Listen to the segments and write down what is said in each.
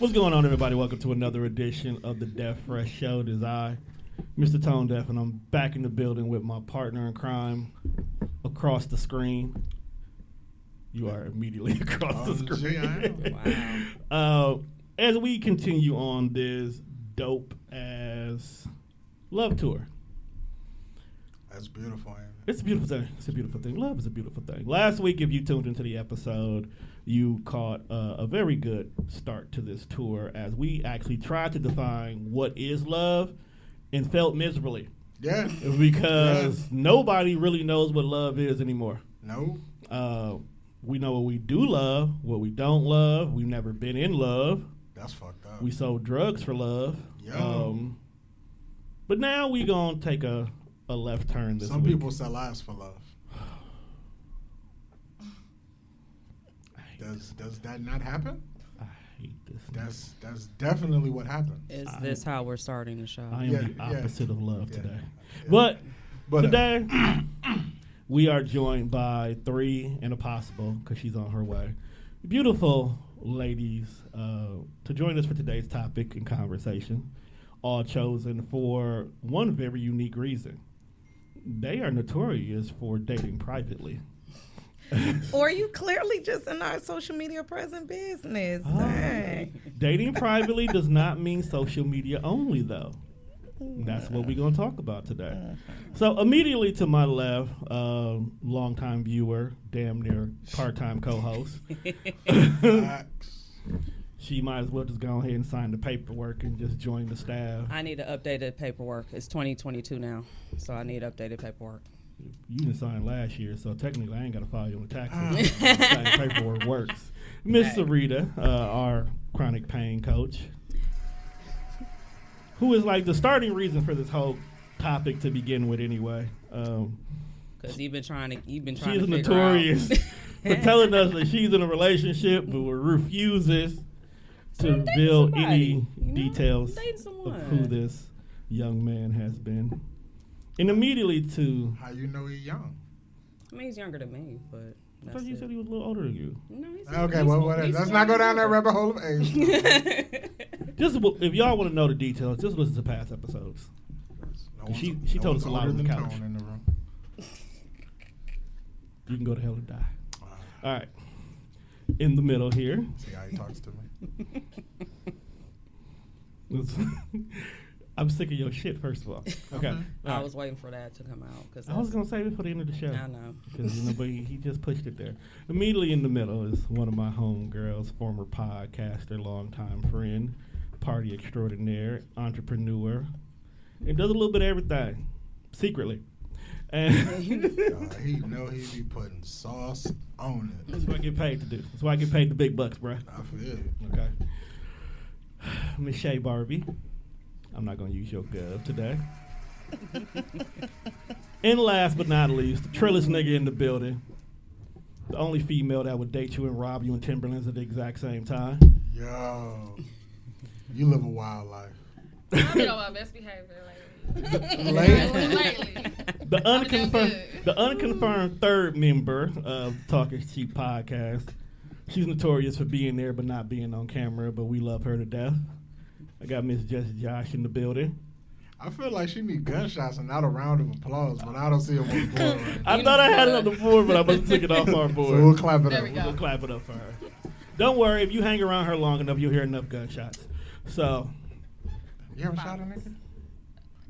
What's going on, everybody? Welcome to another edition of the Deaf Fresh Show. It is I, Mr. Tone Deaf, and I'm back in the building with my partner in crime across the screen. You are immediately across the screen. Wow. As we continue on this dope ass love tour. That's beautiful. It's a beautiful thing. It's a beautiful thing. Love is a beautiful thing. Last week, if you tuned into the episode, you caught a very good start to this tour as we actually tried to define what is love and felt miserably. Yeah. Because nobody really knows what love is anymore. No. We know what we do love, what we don't love. We've never been in love. That's fucked up. We sold drugs for love. Yo. But now we gonna take a left turn this Some week. people sell ass for love. Does that not happen? I hate this. That's definitely what happened. Is this how we're starting the show? I am the opposite of love today. Yeah. But today, we are joined by three and a possible, because she's on her way, beautiful ladies to join us for today's topic and conversation, all chosen for one very unique reason. They are notorious for dating privately. Or you clearly just in our social media present business. Dating privately does not mean social media only, though. That's what we're going to talk about today. So immediately to my left, longtime viewer, damn near part-time co-host. She might as well just go ahead and sign the paperwork and just join the staff. I need updated paperwork. It's 2022 now, so I need updated paperwork. You didn't sign last year, so technically I ain't got to file you on the taxes. Signing paperwork works. Miss Serita, our chronic pain coach, who is like the starting reason for this whole topic to begin with anyway. Because you've been trying to She's notorious for telling us that she's in a relationship but refuses to reveal any details of who this young man has been. And immediately to... How you know he's young? I mean, he's younger than me, but... I thought you said he was a little older than you. No, he's okay, well, let's not go down that rabbit hole of age. Just if y'all want to know the details, just listen to past episodes. She told us a lot on the couch. In the room. You can go to hell and die. All right. In the middle here. See how he talks to me? I'm sick of your shit, first of all. Okay. I was waiting for that to come out. Cause I was going to save it for the end of the show. I know. Because, but he just pushed it there. Immediately in the middle is one of my homegirls, former podcaster, longtime friend, party extraordinaire, entrepreneur, and does a little bit of everything, secretly. And he know he be putting sauce on it. That's what I get paid to do. That's why I get paid the big bucks, bruh. I feel it. Okay. Miss Shay Barbie. I'm not going to use your gov today. And last but not least, the trillest nigga in the building. The only female that would date you and rob you in Timberlands at the exact same time. Yo. You live a wild life. I've been on my best behavior lately. The unconfirmed third member of Talking Cheap podcast. She's notorious for being there but not being on camera, but we love her to death. I got Miss Jesse Josh in the building. I feel like she need gunshots and not a round of applause, but I don't see it on the board. Right I thought I had it on the board, but I must have took it off our board. So we'll clap it up. We'll clap it up for her. Don't worry, if you hang around her long enough, you'll hear enough gunshots. So, you ever shot a nigga?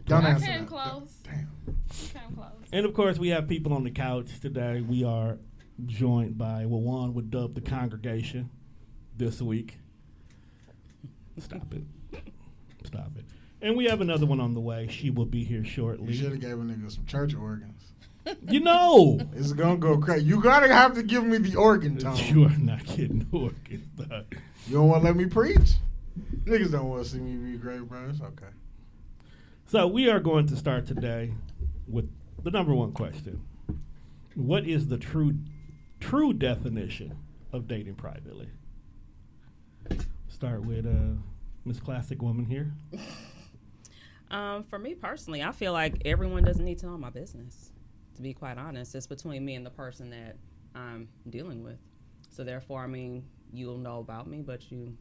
Don't answer that. Close. Damn. Came close. And of course, we have people on the couch today. We are joined by what one would dub the congregation this week. Stop it. Stop it. And we have another one on the way. She will be here shortly. You should have gave a nigga some church organs. You know. It's going to go crazy. You got to have to give me the organ tone. You are not getting organs, dog. You don't want to let me preach? Niggas don't want to see me be great, bro. It's okay. So we are going to start today with the number one question. What is the true definition of dating privately? Start with Miss Classic Woman here. For me personally, I feel like everyone doesn't need to know my business. To be quite honest, it's between me and the person that I'm dealing with. So therefore, I mean, you'll know about me, but you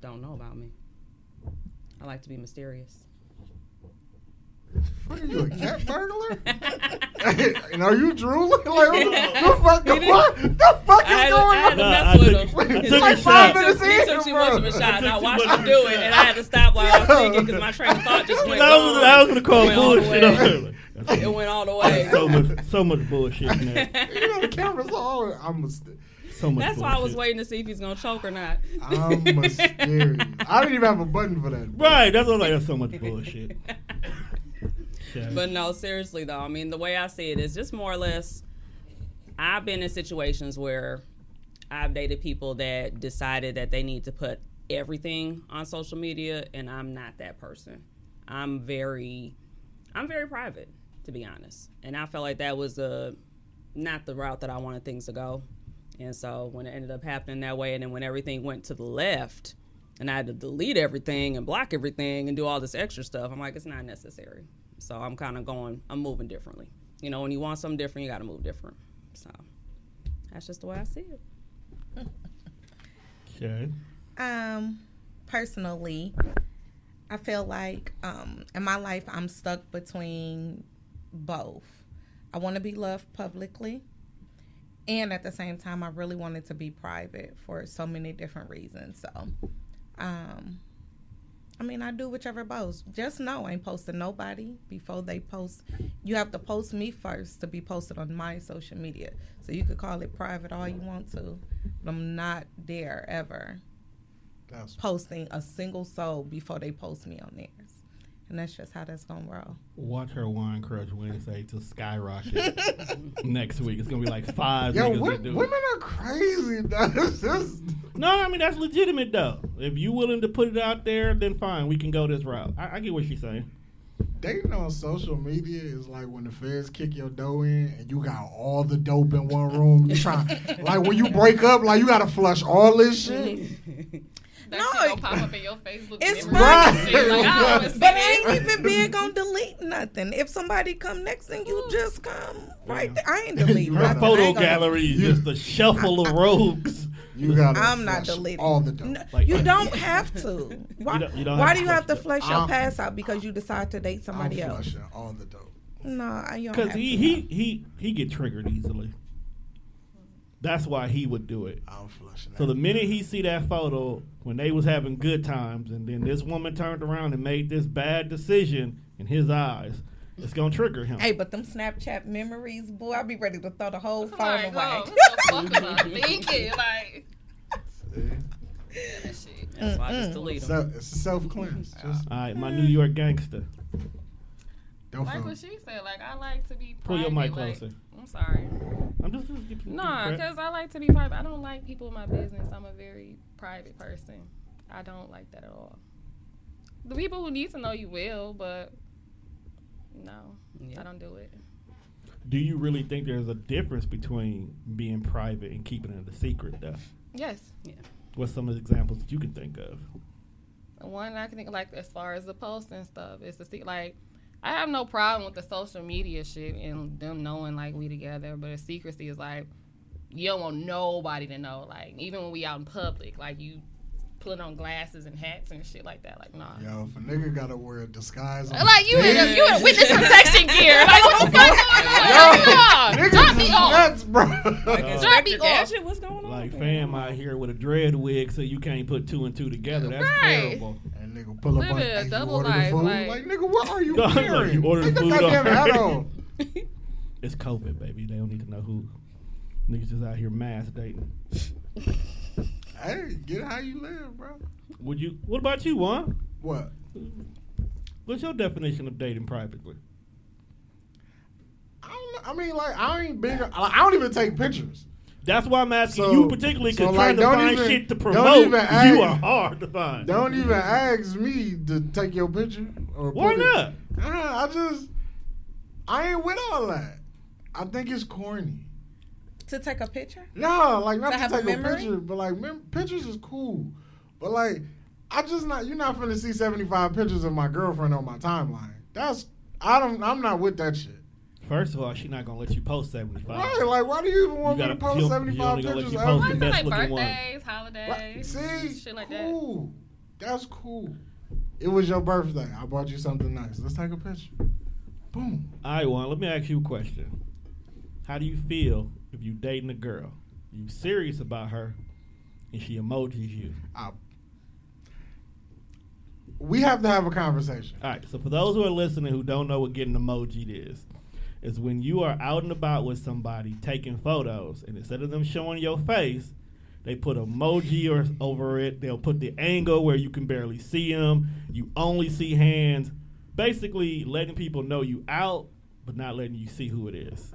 don't know about me. I like to be mysterious. What are you, a cat burglar? And are you drooling? Like, what the fuck is going on? I took It's like 5 minutes He in, took too much of a bro. shot, and I watched him do it, and I had to stop while I was thinking because my train of thought just went gone. I was gonna call Went all the bullshit. way. It went all the way. So much bullshit in there. You know the camera's all. So much That's bullshit. why I was waiting to see if he's gonna choke or not. I'm mysterious. I didn't even have a button for that. Right, that's what I'm like. That's so much bullshit. But no, seriously though, I mean, the way I see it is just more or less, I've been in situations where I've dated people that decided that they need to put everything on social media, and I'm not that person. I'm very private, to be honest. And I felt like that was not the route that I wanted things to go. And so when it ended up happening that way, and then when everything went to the left, and I had to delete everything and block everything and do all this extra stuff, I'm like, it's not necessary. So I'm kind of I'm moving differently. You know, when you want something different, you got to move different. So that's just the way I see it. Okay. Personally, I feel like in my life I'm stuck between both. I want to be loved publicly, and at the same time I really wanted to be private for so many different reasons. So I mean, I do whichever goes. Just know I ain't posting nobody before they post. You have to post me first to be posted on my social media. So you could call it private all you want to, but I'm not there ever posting a single soul before they post me on theirs. And that's just how that's going to roll. Watch her wine crush Wednesday to skyrocket next week. It's going to be like 5 Yo, niggas that do women it. are crazy. That's just... No, I mean, that's legitimate, though. If you willing to put it out there, then fine. We can go this route. I get what she's saying. Dating on social media is like when the feds kick your dough in and you got all the dope in one room. You trying, like when you break up, like you got to flush all this shit. That shit gonna pop up in your Facebook. It's memories right. and shit. Like, I always But see I it. ain't even big on delete nothing. If somebody come next and you just come right there, I ain't deleting Her nothing. I photo ain't gonna- gallery is just a shuffle of rogues. You got I'm not deleting all the dope. No, Like- you don't have to. Why, You don't why have do to you have to flush flush your past out because you decide to date somebody I'm else? flushing all the dope. No, you don't Because have to. he get triggered easily. That's why he would do it. I'm flushing So the minute he see that photo when they was having good times, and then this woman turned around and made this bad decision in his eyes, it's gonna trigger him. Hey, but them Snapchat memories, boy, I be ready to throw the whole phone Like, away. oh, what the fuck am I thinking? Like, that shit. That's why I just delete them. It's a self-cleanse. Just All right, my New York gangster. don't Like feel. what she said, like I like to be Pull your private, mic like, closer. I'm sorry. I'm just giving you Nah, credit. because I like to be private. I don't like people in my business. I'm a very private person. I don't like that at all. The people who need to know you will, but no, Yeah. I don't do it. Do you really think there's a difference between being private and keeping it a secret, though? Yes. Yeah. What's some of the examples that you can think of? One I can think, like, as far as the posts and stuff, is to see, like, I have no problem with the social media shit and them knowing, like, we together, but the secrecy is, like, you don't want nobody to know. Like, even when we out in public, like, you put on glasses and hats and shit like that. Like, nah. Yo, if a nigga gotta wear a disguise, on Like, you stage, in witness protection gear. Like, what the fuck going on? Like, niggas drop me is off. nuts, bro. Drop me off. Gadget, what's going on? Like here? fam out here with a dread wig, so you can't put 2 and 2 together. That's Right. terrible. And nigga pull up on Living a hey, you double order the life, food? like- Like, nigga, what are you Like, wearing? you ordered Take the the food goddamn hat already. on. It's COVID, baby. They don't need to know who. Niggas just out here mass dating. Hey, get how you live, bro. Would you? What about you, Juan? What? What's your definition of dating privately? I don't know. I mean, like, I ain't big. I don't even take pictures. That's why I'm asking So- you particularly, because so, trying like, to don't find even- shit to don't promote, even ask- you are hard to find. Don't even ask me to take your picture. Or Why put not? I ain't with all that. I think it's corny. To take a picture? No, like not To to have a take a memory? picture, but like pictures is cool. But like, you're not finna see 75 pictures of my girlfriend on my timeline. I'm not with that shit. First of all, she's not gonna let you post 75. Right? Like, why do you even want You me to gotta- post she 75 only gonna let pictures you of post Why the is everything? it best like looking one. birthdays, holidays, Right. See, shit like that? cool. That's cool. It was your birthday. I bought you something nice. Let's take a picture. Boom. All right, Juan, let me ask you a question. How do you feel if you dating a girl, you serious about her, and she emojis you? We have to have a conversation. All right, so for those who are listening who don't know what getting emojied is when you are out and about with somebody taking photos, and instead of them showing your face, they put emoji over it. They'll put the angle where you can barely see them. You only see hands. Basically letting people know you out, but not letting you see who it is.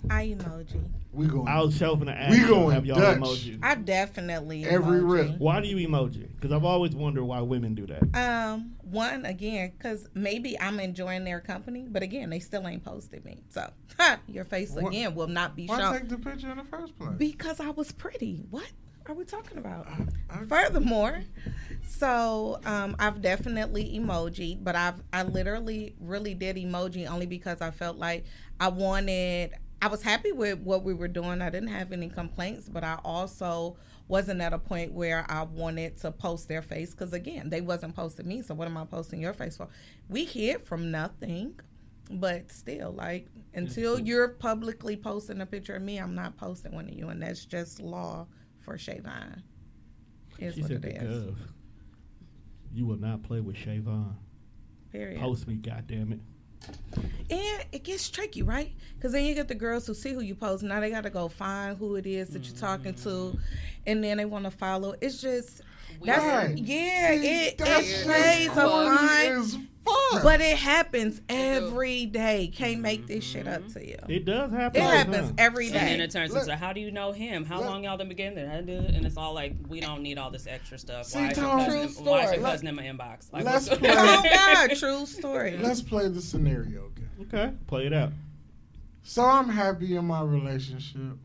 I emoji. We going. I was shelving the ass. We going have y'all Dutch. emoji. I definitely every emoji. rip. Why do you emoji? Because I've always wondered why women do that. One, again, because maybe I'm enjoying their company, but again, they still ain't posted me. So, your face again will not be shown. Why take the picture in the first place? Because I was pretty. What are we talking about? Furthermore, so I've definitely emojied, but I literally really did emoji only because I felt like I was happy with what we were doing. I didn't have any complaints, but I also wasn't at a point where I wanted to post their face because, again, they wasn't posting me, so what am I posting your face for? We hid from nothing, but still, like, until you're publicly posting a picture of me, I'm not posting one of you, and that's just law for Shayvon. Is She what said it to is. Gov, you will not play with Shayvon. Period. Post me, goddammit. And it gets tricky, right? Because then you get the girls who see who you post. Now they got to go find who it is that you're talking to, and then they want to follow. It's just that's Right. it That's plays a fine, fun. but it happens every day. Can't make this shit up to you. It does happen. It all the happens time. every And then day. it turns into, how do you know him? How long y'all been together? And it's all like, we don't need all this extra stuff. Why is your cousin in my inbox? Like, Let's what's play. Oh God, true story. Let's play the scenario game. Okay, play it out. So I'm happy in my relationship.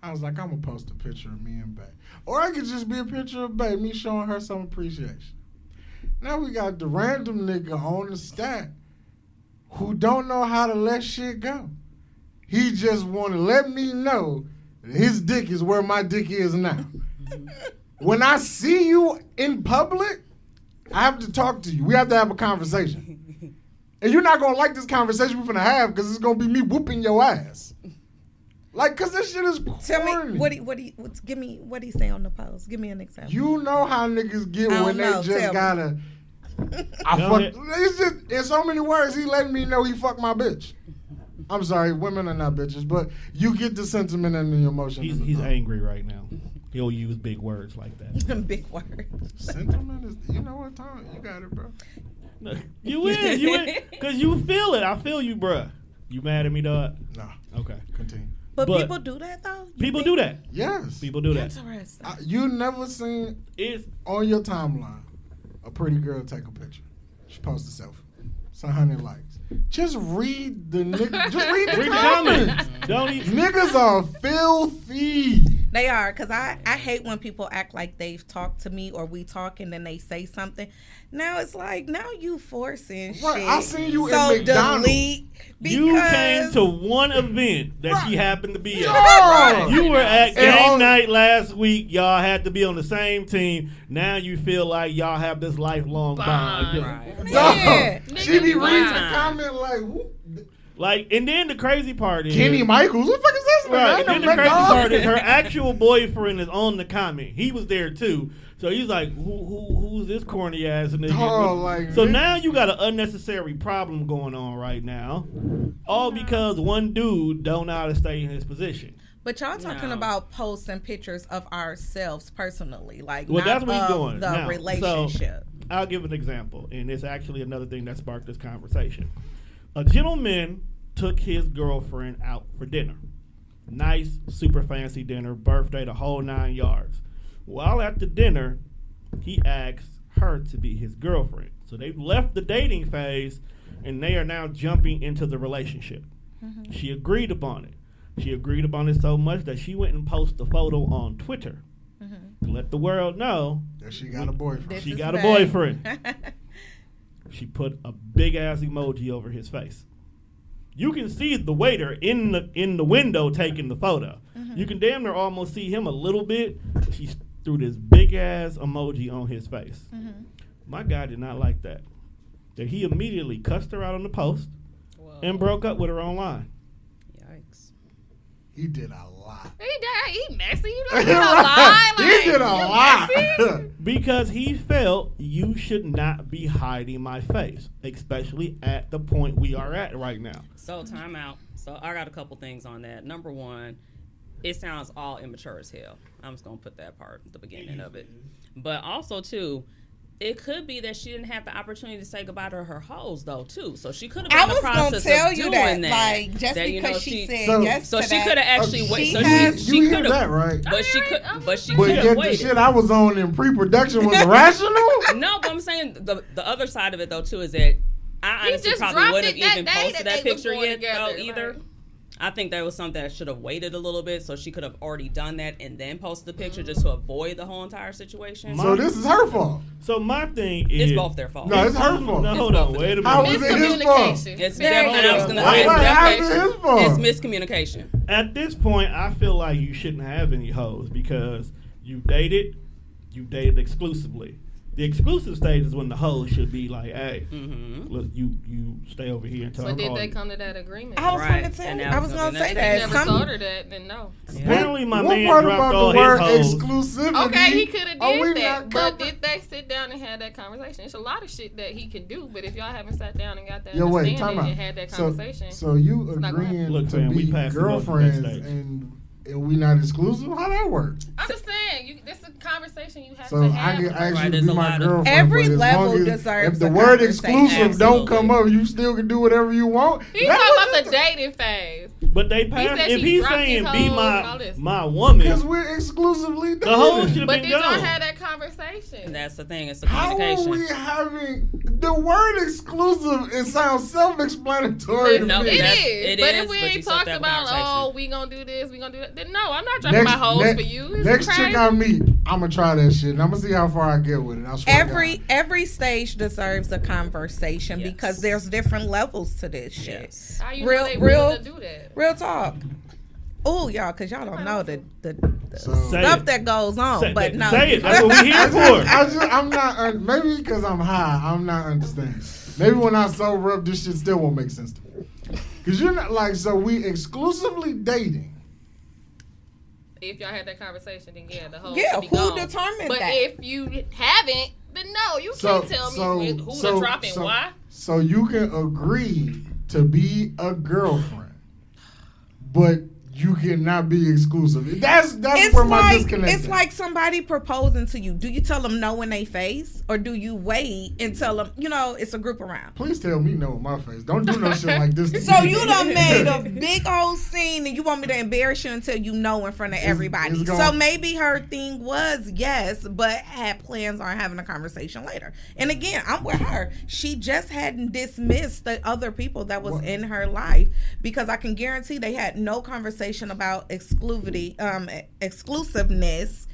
I was like, I'm gonna post a picture of me and Bae. Or I could just be a picture of Bae, me showing her some appreciation. Now we got the random nigga on the stack who don't know how to let shit go. He just wanna let me know that his dick is where my dick is now. When I see you in public, I have to talk to you. We have to have a conversation. And you're not gonna like this conversation we're gonna have because it's gonna be me whooping your ass. Like, cause this shit is corny. Tell me give me what he say on the post. Give me an example. You know how niggas get I when they don't know. just Tell gotta. It's just in so many words. He letting me know he fucked my bitch. I'm sorry, women are not bitches, but you get the sentiment and the emotion. He's angry right now. He'll use big words like that. Big word. Sentiment is, you know what, Tom? You got it, bro. No, you in, because you feel it. I feel you, bruh. You mad at me, dog? No. Okay. Continue. But people do that though. People do that. Yes. People do that. Interesting. You never seen on your timeline a pretty girl take a picture. She posts a selfie. It's 100 likes. Just read the comments. Don't even. Niggas are filthy. They are, because I hate when people act like they've talked to me or we talk and then they say something. Now it's like, now you forcing shit. Right, I seen you so in McDonald's. Delete You came to one event that she happened to be at. Right. You were at And game night last week. Y'all had to be on the same team. Now you feel like y'all have this lifelong bond. Right. Yeah. She be reading the Right. comment like, who? Like, and then the crazy part is Kenny Michaels? What the fuck is this? right. I And then never the met crazy dog. part is her actual boyfriend is on the comment. He was there too. So he's like, who's this corny ass nigga? Dog, like, so nigga. now you got an unnecessary problem going on right now, all because one dude don't know how to stay in his position. But y'all talking about posting pictures of ourselves personally, like Well, not that's where he's of going. the Now, relationship. So I'll give an example, and it's actually another thing that sparked this conversation. A gentleman took his girlfriend out for dinner. Nice, super fancy dinner, birthday, the whole 9 yards. While at the dinner, he asked her to be his girlfriend. So they've left the dating phase, and they are now jumping into the relationship. Mm-hmm. She agreed upon it. She agreed upon it so much that she went and posted a photo on Twitter to let the world know that she got a boyfriend. This she is got a bad. boyfriend. She put a big ass emoji over his face. You can see the waiter in the window taking the photo. You can damn near almost see him a little bit. But she threw this big ass emoji on his face. Mm-hmm. My guy did not like that. That he immediately cussed her out on the post and broke up with her online. Yikes. He did a lot. He messy. You don't do a lot. He did a lot. Because he felt you should not be hiding my face, especially at the point we are at right now. So time out. So I got a couple things on that. Number one, it sounds all immature as hell. I'm just going to put that part at the beginning of it. But also, too, it could be that she didn't have the opportunity to say goodbye to her hoes, though, too. So she could have been in the process of doing that. Like, just that, because she said yes so to she that. could have actually waited. So you hear that, right? But she could But have yet waited. the shit I was on in pre-production was rational? No, but I'm saying the other side of it, though, too, is that I honestly probably wouldn't have even posted that picture yet, though, either. I think that was something that should have waited a little bit, so she could have already done that and then posted the picture just to avoid the whole entire situation. So this is her fault. So my thing is, it's both their fault. No, it's her fault. No, hold on, wait a minute. How was it his fault? It's definitely, I was going to say, it's miscommunication. At this point, I feel like you shouldn't have any hoes because you dated exclusively. The exclusive stage is when the hoes should be like, hey, look, you stay over here until So did they come to that agreement? I was going to tell you. I was going to say that. If you never told her that, then no. Apparently my what man part dropped about all the word his hoes. exclusivity? Okay, he could have did that, but covered? did they sit down and have that conversation? It's a lot of shit that he can do, but if y'all haven't sat down and got that understanding and had that conversation, so you not gonna agreeing Look, to man, we be passed girlfriends the stage. and we not exclusive? How that work? I'm just saying, this is a conversation you have So to I have. can ask Right, you to there's be a my lot of- girlfriend. Every but as level long as, deserves if the a word conversation. exclusive don't Absolutely. come up, you still can do whatever you want. He's That talking was about the just dating phase. But they said passed. If she he's dropped saying his be hoes and all this. my woman, because we're exclusively the whole should dating. have But been did y'all gone. have that conversation? That's the thing. It's the How are communication. we having the word exclusive? It sounds self-explanatory to No, me. It that's- is. it But is, if we but you ain't still have talked to have a about, conversation. we gonna do this, we gonna do that, then no, I'm not dropping my hoes for you. It's Next crazy. chick I meet, I'm gonna try that shit, and I'm gonna see how far I get with it. I swear to God. Every stage deserves a conversation Yes. because there's different levels to this shit. Yes. How you Real- know they real- willing to do that? Real talk. Oh, y'all, because y'all don't know the So- Say stuff it. that goes on. Say, but no. say it. That's what we're here for. I'm not. Maybe because I'm high, I'm not understanding. Maybe when I sober up, this shit still won't make sense to me. Because you're not like, so we exclusively dating. If y'all had that conversation, then yeah, the whole Yeah, should be who gone. determined but that? if you haven't, then no, you can't tell me who to drop and why. So you can agree to be a girlfriend, but you cannot be exclusive. That's It's where my like disconnect it's is. like somebody proposing to you. Do you tell them no in their face, or do you wait and tell them? It's a group around. Please tell me no in my face. Don't do no shit like this. to So me. you done made a big old scene, and you want me to embarrass you until you know in front of everybody. it's So gone. maybe her thing was yes, but had plans on having a conversation later. And again, I'm with her. She just hadn't dismissed the other people that was in her life because I can guarantee they had no conversation about exclusiveness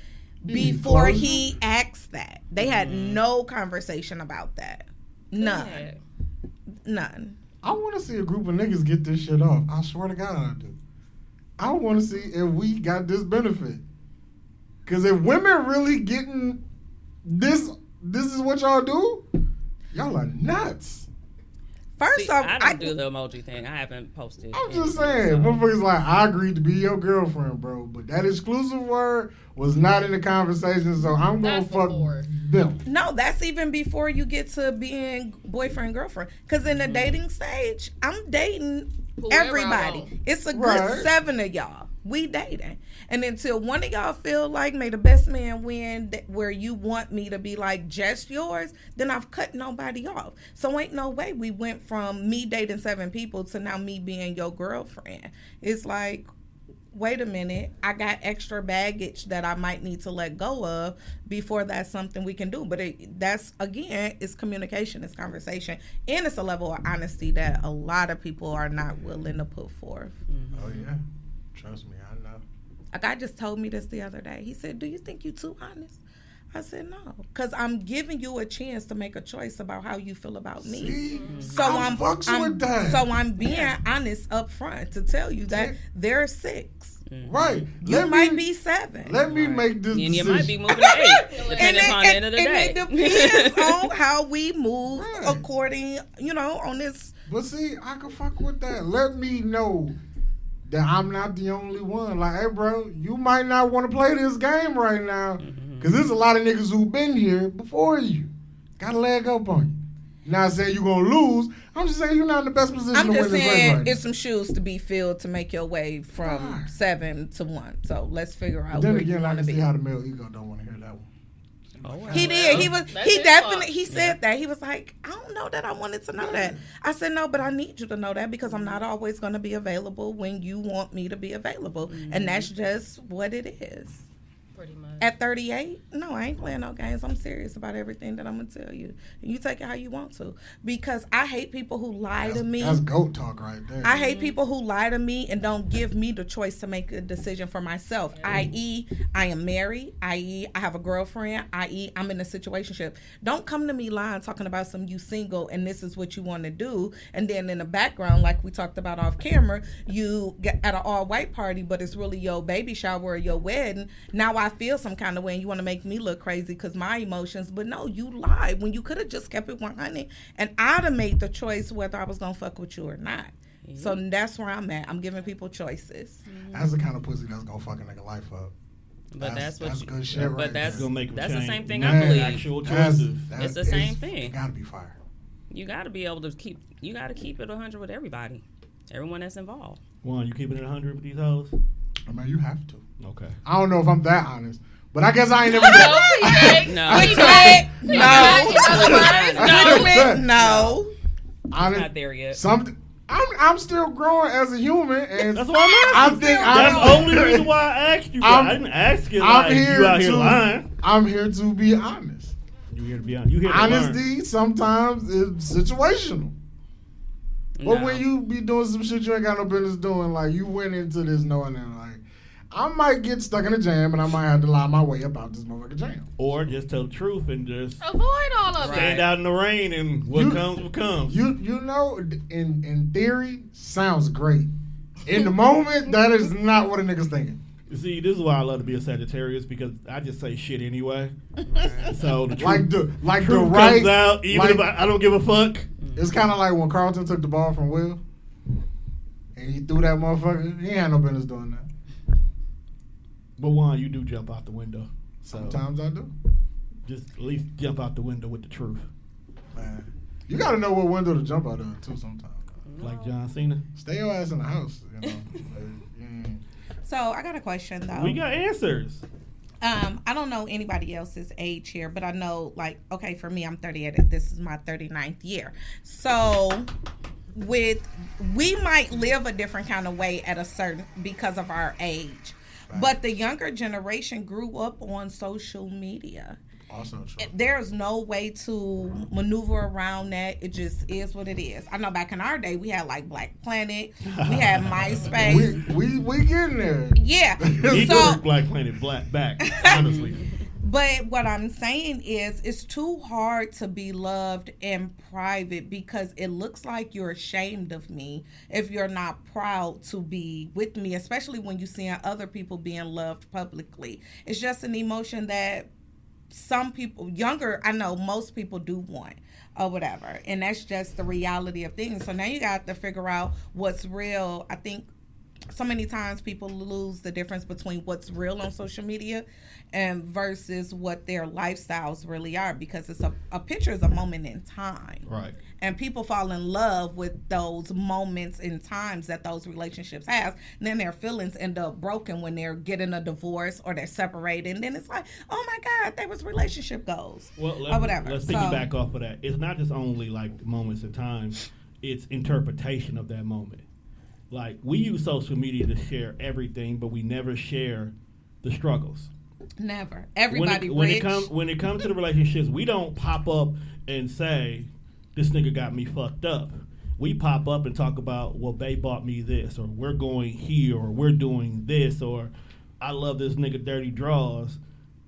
before closure? he asked that. They had no conversation about that. None. None. I want to see a group of niggas get this shit off. I swear to God I do. I want to see if we got this benefit. Because if women really getting this is what y'all do, y'all are nuts. First off, I don't do the emoji thing. I haven't posted. I'm just anything, saying, so. motherfuckers like, I agreed to be your girlfriend, bro. But that exclusive word was not in the conversation, so I'm going to That's fuck before. them. no, that's even before you get to being boyfriend, girlfriend. Because in the dating stage, I'm dating Whoever I everybody. want. It's a good Right. 7 of y'all. We dating. And until one of y'all feel like may the best man win where you want me to be like just yours, then I've cut nobody off. So ain't no way we went from me dating 7 people to now me being your girlfriend. It's like, wait a minute, I got extra baggage that I might need to let go of before that's something we can do. But that's, again, it's communication, it's conversation, and it's a level of honesty that a lot of people are not willing to put forth. Oh, yeah. Trust me, I know. A guy just told me this the other day. He said, do you think you too honest? I said, no, because I'm giving you a chance to make a choice about how you feel about me. See? So I fucks with that. So I'm being honest up front to tell you that they're 6. Right. You might be 7. Let me make this decision. And you might be moving to 8, depending upon the end of the day. And it depends on how we move according, on this. But see, I can fuck with that. Let me know that I'm not the only one. Like, hey, bro, you might not want to play this game right now because there's a lot of niggas who've been here before you. Got a leg up on you. Not saying you're going to lose. I'm just saying you're not in the best position to win this race right now. I'm just saying it's some shoes to be filled to make your way from 7 to 1. So let's figure out then where again, you want to be. I can see how the male ego don't want to hear that one. He did. He definitely. He said that. He was like, I don't know that I wanted to know that. I said, no, but I need you to know that because I'm not always going to be available when you want me to be available. And that's just what it is. Pretty much. At 38, no, I ain't playing no games. I'm serious about everything that I'm going to tell you. And you take it how you want to. Because I hate people who lie to me. That's goat talk right there. I hate people who lie to me and don't give me the choice to make a decision for myself, i.e., I am married, i.e., I have a girlfriend, i.e., I'm in a situationship. Don't come to me lying talking about some you single and this is what you want to do. And then in the background, like we talked about off camera, you get at an all-white party, but it's really your baby shower or your wedding. Now I feel some kind of way and you want to make me look crazy because my emotions, but no, you lied when you could have just kept it 100 and I'd have made the choice whether I was going to fuck with you or not. So that's where I'm at. I'm giving people choices. That's the kind of pussy that's going to fuck a nigga life up. But that's good shit right that's there. Gonna make that's the change. same thing I believe. Actual choices. It's the same thing. It gotta be fire. You gotta be able to keep it 100 with everybody. Everyone that's involved. Juan, you keeping it 100 with these hoes? I mean, you have to. Okay. I don't know if I'm that honest, but I guess I ain't never been. No. Honest, Not there yet. I'm still growing as a human, and That's why I'm asking. That's the only reason why I asked you. I didn't ask you like you out here lying. I'm here to be honest. You here to be honest. You here to Honesty learn. sometimes is situational. But when you be doing some shit you ain't got no business doing, like you went into this knowing that like I might get stuck in a jam and I might have to lie my way about this motherfucking jam. Or just tell the truth and just avoid all of it. Stand out in the rain and what comes. You know, in theory, sounds great. In the moment, that is not what a nigga's thinking. You see, this is why I love to be a Sagittarius because I just say shit anyway. So the truth, like truth the right comes out even if I don't give a fuck. It's kind of like when Carlton took the ball from Will and he threw that motherfucker. He ain't had no business doing that. But Juan, you do jump out the window. So sometimes I do. Just at least jump out the window with the truth. Man, you got to know what window to jump out of too. Sometimes, like John Cena. Stay your ass in the house. You know. So I got a question though. We got answers. I don't know anybody else's age here, but I know, like, okay, for me, I'm 38. This is my 39th year. So we might live a different kind of way at a certain because of our age. Right. But the younger generation grew up on social media. Also true. There's no way to maneuver around that. It just is what it is. I know back in our day, we had like Black Planet, we had MySpace. we getting there. Yeah. So Black Planet back, honestly. But what I'm saying is it's too hard to be loved in private because it looks like you're ashamed of me if you're not proud to be with me, especially when you're seeing other people being loved publicly. It's just an emotion that some people, younger, I know most people do want or whatever. And that's just the reality of things. So now you got to figure out what's real. I think so many times people lose the difference between what's real on social media and versus what their lifestyles really are, because it's a picture is a moment in time. Right. And people fall in love with those moments in times that those relationships have. And then their feelings end up broken when they're getting a divorce or they're separated. And then it's like, oh my God, there was relationship goals. Well, or whatever. Let's piggyback off of that. It's not just only like moments in time, it's interpretation of that moment. Like, we use social media to share everything, but we never share the struggles. Never. Everybody when rich. When it comes to the relationships, we don't pop up and say, this nigga got me fucked up. We pop up and talk about, well, they bought me this, or we're going here, or we're doing this, or I love this nigga dirty draws,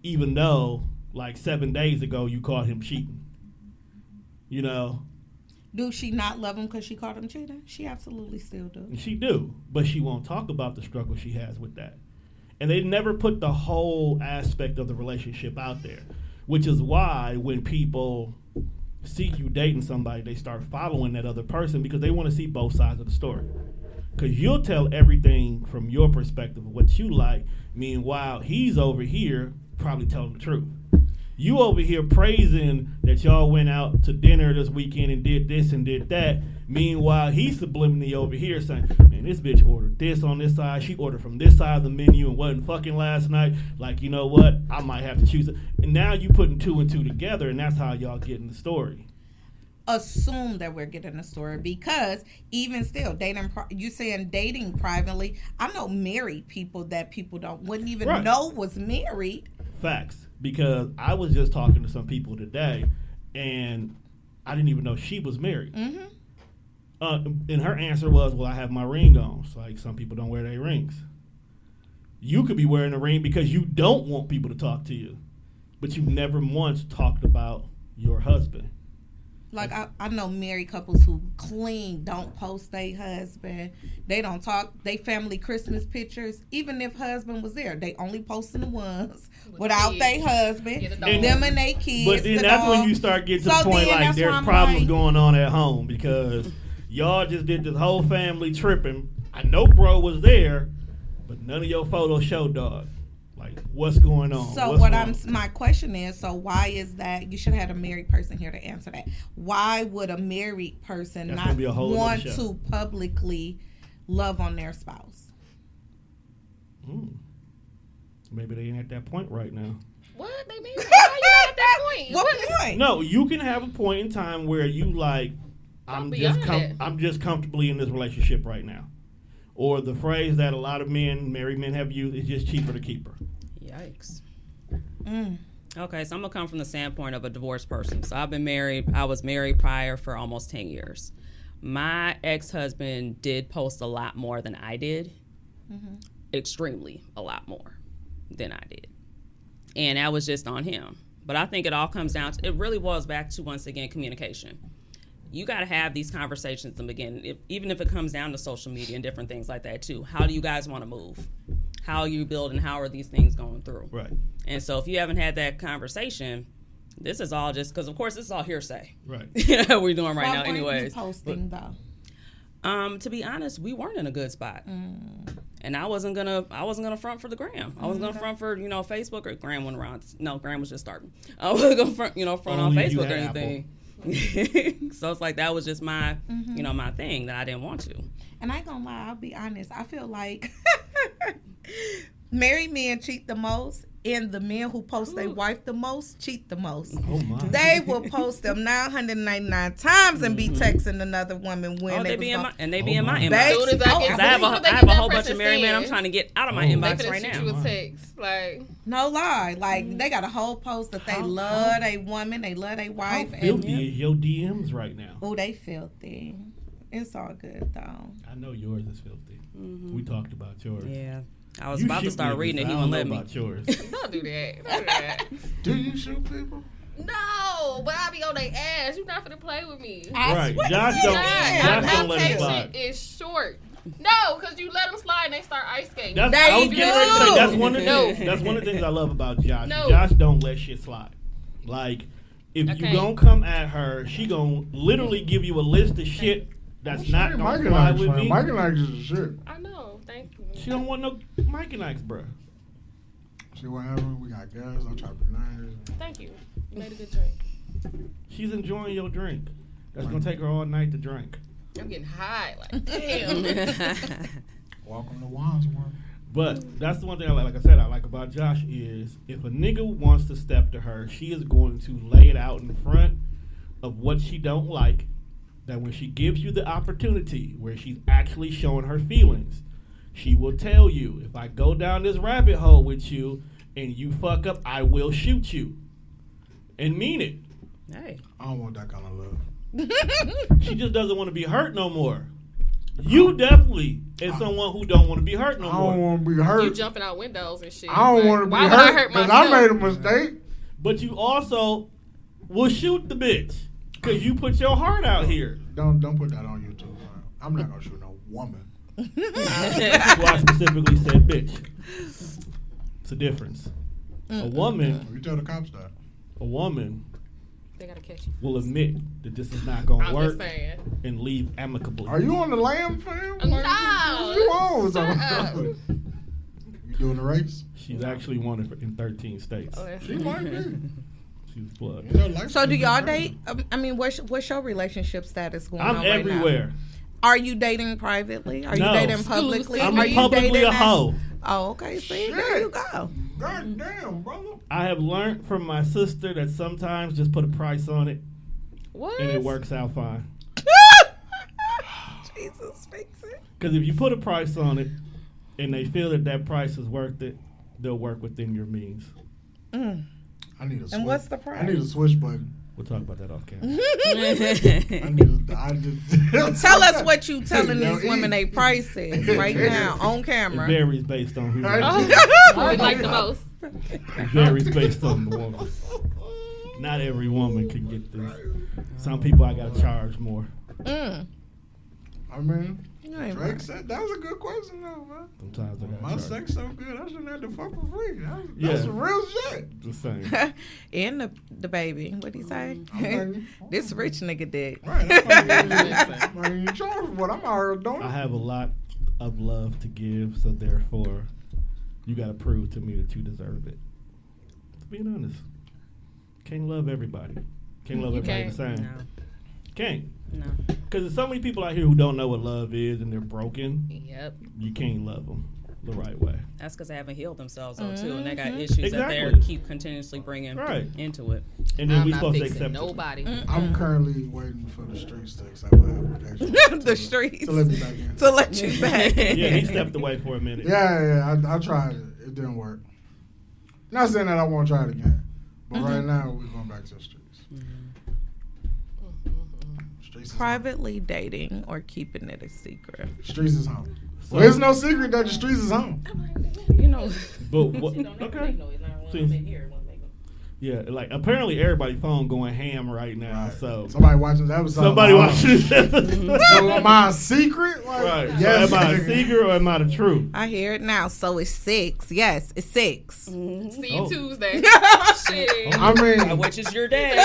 even though like 7 days ago you caught him cheating. You know? Do she not love him because she caught him cheating? She absolutely still do. She do, but she won't talk about the struggle she has with that. And they never put the whole aspect of the relationship out there, which is why when people see you dating somebody, they start following that other person because they want to see both sides of the story. Because you'll tell everything from your perspective of what you like, meanwhile, he's over here probably telling the truth. You over here praising that y'all went out to dinner this weekend and did this and did that. Meanwhile, he's subliminally over here saying, man, this bitch ordered this on this side. She ordered from this side of the menu and wasn't fucking last night. Like, you know what? I might have to choose it. And now you putting 2 and 2 together, and that's how y'all getting the story. Assume that we're getting a story because even still you saying dating privately. I know married people that people wouldn't even know was married. Facts. Because I was just talking to some people today, and I didn't even know she was married. Mm-hmm. And her answer was, well, I have my ring on. So, like, some people don't wear their rings. You could be wearing a ring because you don't want people to talk to you, but you never once talked about your husband. Like, I know married couples who clean, don't post their husband. They don't talk, they family Christmas pictures. Even if husband was there, they only posting the ones without their husband, them and their kids. But then that's when you start getting to the point like there's problems going on at home because y'all just did this whole family tripping. I know bro was there, but none of your photos show dog. Like, what's going on? So my question is, so why is that? You should have had a married person here to answer that. Why would a married person not want to publicly love on their spouse? Maybe they ain't at that point right now. What? They mean? Why are you not at that point? What point? No, you can have a point in time where you like, I'm just comfortably in this relationship right now. Or the phrase that a lot of married men have used is just cheaper to keep her. Yikes. Okay, so I'm going to come from the standpoint of a divorced person. So I was married prior for almost 10 years. My ex-husband did post a lot more than I did. Mm-hmm. Extremely a lot more than I did. And that was just on him. But I think it all comes down to, it really boils back to, once again, communication. You got to have these conversations in the beginning, even if it comes down to social media and different things like that, too. How do you guys want to move? How are you building? How are these things going through? Right. And so if you haven't had that conversation, this is all just, because, of course, this is all hearsay. Right. We're doing right now anyways. What were you posting, though? To be honest, we weren't in a good spot. And I wasn't gonna front for the gram. I wasn't gonna front for, Facebook, or Gram went around. No, Gram was just starting. I wasn't gonna front on Facebook or anything. So it's like that was just my my thing that I didn't want to. And I ain't gonna lie, I'll be honest, I feel like married men cheat the most, and the men who post their wife the most cheat the most. Oh my. They will post them 999 times and be texting another woman when they be in my inbox. I have a whole bunch of married men I'm trying to get out of my inbox right now. You a text, like, no lie, like they got a whole post that they love a woman, they love a wife. How filthy is your DMs right now? Oh, they filthy. It's all good though. I know yours is filthy. Mm-hmm. We talked about yours. Yeah. I was about to start reading it. He wouldn't let me. Yours. Don't do that. Do you shoot people? No, but I be on their ass. You're not finna play with me. Right. Josh don't let him slide. It's short. No, because you let them slide and they start ice skating. That's one of the things I love about Josh. No. Josh don't let shit slide. Like, if you gonna come at her, she gonna literally give you a list of shit that's not gonna fly with me. Mike and Ike is a shit. I know. Thank you. She don't want no Mike and Ike's, bro. See what happened? We got gas. I'll try to be nice. Thank you. You made a good drink. She's enjoying your drink. That's gonna take her all night to drink. I'm getting high. Like, damn. Welcome to Wandsworth. But that's the one thing I like about Josh is if a nigga wants to step to her, she is going to lay it out in front of what she don't like. That when she gives you the opportunity where she's actually showing her feelings, she will tell you, if I go down this rabbit hole with you and you fuck up, I will shoot you. And mean it. Hey. I don't want that kind of love. She just doesn't want to be hurt no more. You definitely is someone who don't want to be hurt no more. I don't want to be hurt. You jumping out windows and shit. I don't want to be hurt because I made a mistake. But you also will shoot the bitch because you put your heart out here. Don't put that on YouTube. I'm not gonna shoot no woman. That's why I specifically said bitch. It's a difference. A woman. You tell the cops that. A woman. They gotta catch you. Will admit that this is not gonna work and leave amicably. Are you on the lamb, fam? No. You on? You doing the race? She's actually wanted in 13 states. Oh, She might be. She's blood. You know, like So do y'all date? I mean, what's your relationship status going on I'm right everywhere. now? Are you dating privately? Are No. you dating publicly? I'm Are you publicly dating a hoe. Oh, okay. See, there you go. God damn, brother. I have learned from my sister that sometimes just put a price on it What? and it works out fine. Jesus, fix it. Because if you put a price on it and they feel that that price is worth it, they'll work within your means. Mm. I need a switch. And what's the price? I need a switch button. We'll talk about that off camera. Tell us what you telling No, these women they price is right now on It camera. varies based on who. Who would like the most? It varies based on the woman. Not every woman can get this. Some people I gotta charge more. Mm. I mean, You ain't Drake right. said that was a good question though, man. Sometimes I gotta My charge. sex so good, I shouldn't have to fuck for free. That's Yeah. some real shit. Just saying. And the baby. What'd he say? Okay. This rich nigga dick. Right. That's why you charge for what I'm already doing. I have a lot of love to give, so therefore, you gotta prove to me that you deserve it. Being honest, can't love everybody. Can't love You everybody can't. the same. No. Can't. No. Because there's so many people out here who don't know what love is and they're broken. Yep. You can't love them the right way. That's because they haven't healed themselves though too, and they got Mhm. issues that Exactly. they keep continuously bringing Right. into it. And then I'm we not supposed to fixing accept it. nobody. I'm currently waiting for the streets to accept my application. The streets. To let me back in. To let you back. Yeah, he stepped away for a minute. Yeah, I tried it. It didn't work. Not saying that I won't try it again. But right now, we're going back to the streets. Streets is Privately dating or keeping it a secret. home. Streets is home. So- Well, it's no secret that the streets is home. You know. But what, okay. Yeah, like apparently everybody's phone going ham right now. Right. So Somebody watching this episode. somebody like, watching this episode. So am I a secret? Like, Right. Yes. So am I a secret or am I the truth? I hear it now. So it's 6. Yes, it's 6. See you Oh. Tuesday. Shit. I mean, Which is your day?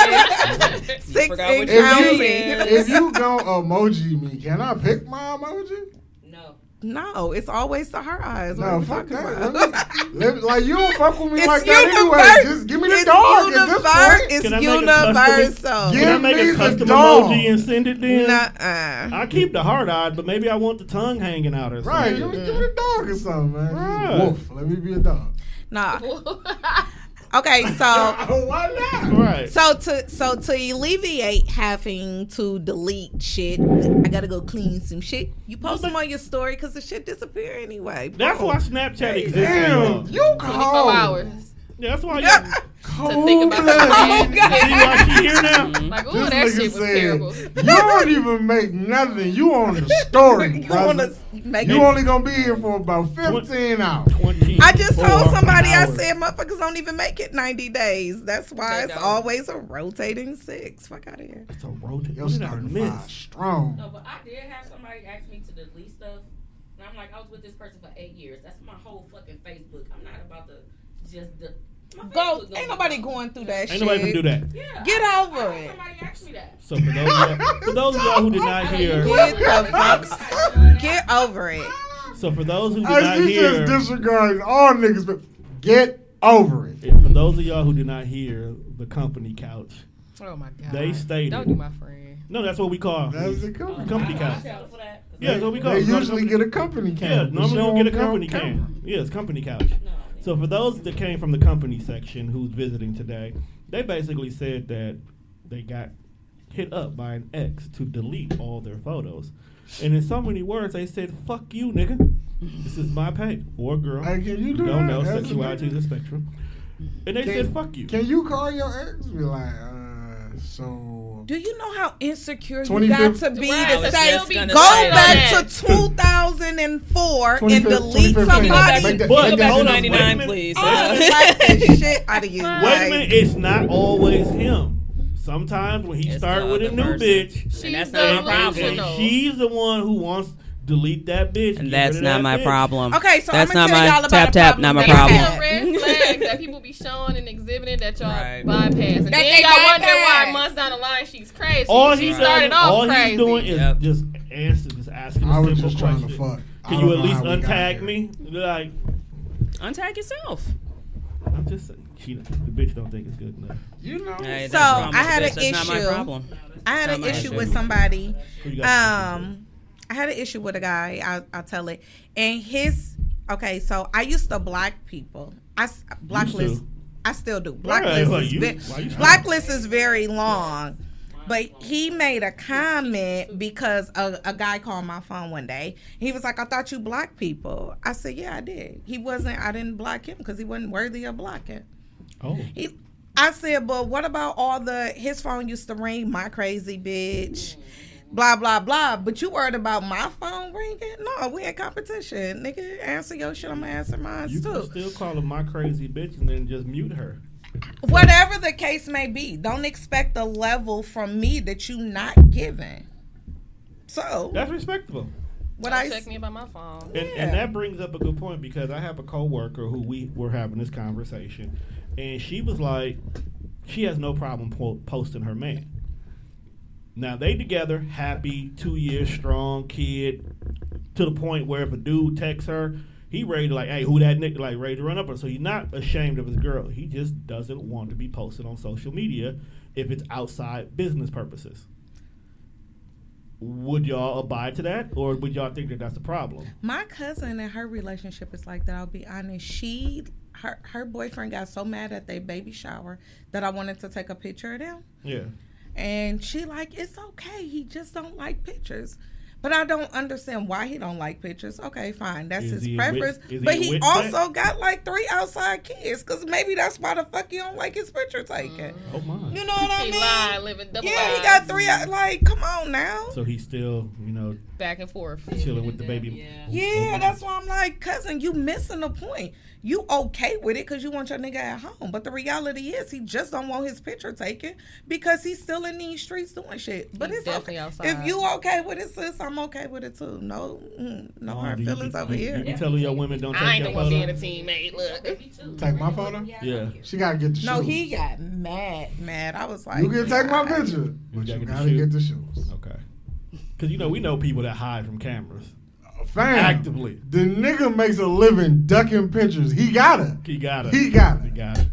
6 forgot and what you counting. did. if you go emoji me, can I pick my emoji? No. No, it's always to her eyes. What No, are we fuck talking that. about? Like, you don't fuck with me It's like that anyway. universe. Just give me the It's dog at this universe. point. It's Can I make a custom- universal. Give Can I make me a the custom dog. emoji and send it then? Nuh-uh. I keep the heart eyed, but maybe I want the tongue hanging out or something. Right, give me the dog or something, man. Right. Wolf, let me be a dog. Nah. Okay, so Why not? Right. so to alleviate having to delete shit, I gotta go clean some shit. You post them on your story because the shit disappear anyway. That's Bro. why Snapchat exists Damn, anymore. you 24 cold. hours. Yeah, that's why you To think about Cold. that. see why she here now. Like, ooh, This that nigga shit was said, terrible. You don't even make nothing. You on the story, You brother. wanna make You it? only gonna be here for about 15 hours. 20. I just told somebody I hours. said motherfuckers don't even make it 90 days. That's why They it's don't. always a rotating 6. Fuck out of here. It's a rotate. Your What did I starting miss? five strong. No, but I did have somebody ask me to delete stuff, and I'm like, I was with this person for 8 years. That's my whole fucking Facebook. I'm not about to just my Go. Facebook gonna Ain't be nobody gone. going through that shit. Ain't nobody can do that. Yeah, Get over it. Somebody asked me that. So for those of y'all who did not hear, Get the fuck. Get over it. so for those who did Hey, not you hear, just disregarding all niggas, but get over it. for those of y'all who did not hear the company couch, Oh my god. They stated- Don't do my friend. no, that's what we call That's the company. company couch. For that. Yeah, that's what we call They it. usually get a company Yeah, cam. normally we'll get a company cam. cam. Yeah, it's company couch. So for those that came from the company section who's visiting today, they basically said that they got hit up by an ex to delete all their photos. And in so many words, they said, fuck you, nigga. This is my pay. Or girl. Hey, can you do Don't that? know. As a Sexuality is nigga? a spectrum. And they said, fuck you. Can you call your ex? Be like, so Do you know how insecure you 25th got to be Right, to to say, still be go gonna back say to 2004 and 25th, delete 2015. somebody? Make that- But make that hold on, shit- wait a 99, minute. please. I slap the shit out of you. Wait a Like, minute, it's not always him. Sometimes when he It's started the with a other new person. bitch, She's And that's not my problem. delusional. she's the one who wants to delete that bitch. And get rid that's of not that my bitch. problem. okay, so That's I'm gonna not tell my y'all about tap a tap. problem Not my that It's I problem. the had. red flags that people be showing and exhibiting that y'all Right. bypass. And That then they y'all wonder why bypass. months down the line she's crazy. All She he's started off crazy. He's doing is Yep. just asking I a was simple just trying question. to fuck. I Can don't you at know least how we got untag here. me? Like, Untag yourself. I'm just saying, the bitch don't think it's good enough. You know. Hey, So, that's the problem I with had the an bitch. That's not my issue. problem. I had Not an my issue issue. with somebody. Who you got? I had an issue with a guy. I'll tell it. And okay, so I used to block people. Blacklist. Used to? I still do. Right, Blacklist well, is you- ve- why you stop? blacklist is very long. But he made a comment because a guy called my phone one day. He was like, "I thought you blocked people." I said, "Yeah, I did." I didn't block him because he wasn't worthy of blocking. Oh, I said, "But what about his phone used to ring, my crazy bitch, blah, blah, blah. But you worried about my phone ringing? No, we in competition. Nigga, answer your shit, I'm going to answer mine you too." can still call her my crazy bitch and then just mute her. Whatever the case may be, don't expect a level from me that you not giving. So, That's respectable. what Don't I check me about my phone. And that brings up a good point because I have a coworker who we were having this conversation, and she was like, she has no problem posting her man. Now they together, happy, 2 years strong, kid, to the point where if a dude texts her, he ready to like, hey, who that nigga, like ready to run up her. So he's not ashamed of his girl. He just doesn't want to be posted on social media if it's outside business purposes. Would y'all abide to that, or would y'all think that that's a problem? My cousin and her relationship is like that. I'll be honest. Her boyfriend got so mad at their baby shower that I wanted to take a picture of them. Yeah. And she like, it's okay. He just don't like pictures. But I don't understand why he don't like pictures. Okay, fine. That's Is his he a preference. wit- is he But a he wit also got like 3 outside kids. Because maybe that's why the fuck he don't like his picture taken. Oh my. You know what I He mean? lying, living double Yeah, he lives. got 3. Like, come on now. So he's still, Back and forth. chilling with the baby. Yeah, that's why I'm like, cousin, you missing the point. You okay with it because you want your nigga at home. But the reality is he just don't want his picture taken because he's still in these streets doing shit. But He's it's definitely okay. outside. If you okay with it, sis, I'm okay with it too. No hard feelings over You here. be telling your women don't I take ain't your the one photo? being a teammate. Look. Take my photo? Yeah. She gotta get the shoes. No, he got mad. I was like, You can take my God. picture, but gotta you get the gotta shoes. get the shoes. Okay. Because, we know people that hide from cameras. Fam, Actively. the nigga makes a living ducking pictures. He got it. He got it. He got He it. got it.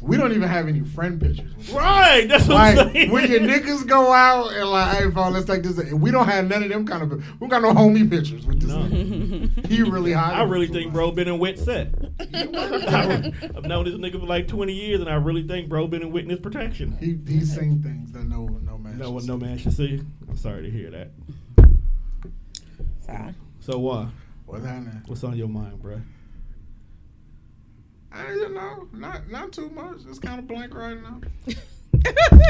We don't even have any friend pictures. Right. That's what I'm Like saying. when your niggas go out and like, hey, phone, let's take this. We don't have none of them kind of. We got no homie pictures with this. No. Nigga. He really hot. I really think bro been in wit set. I've known this nigga for like 20 years, and I really think bro been in witness protection. He's seen things that no man. No should no see. man should see. I'm sorry to hear that. So, So What's happening? what's on your mind, bro? Not too much. It's kind of blank right now.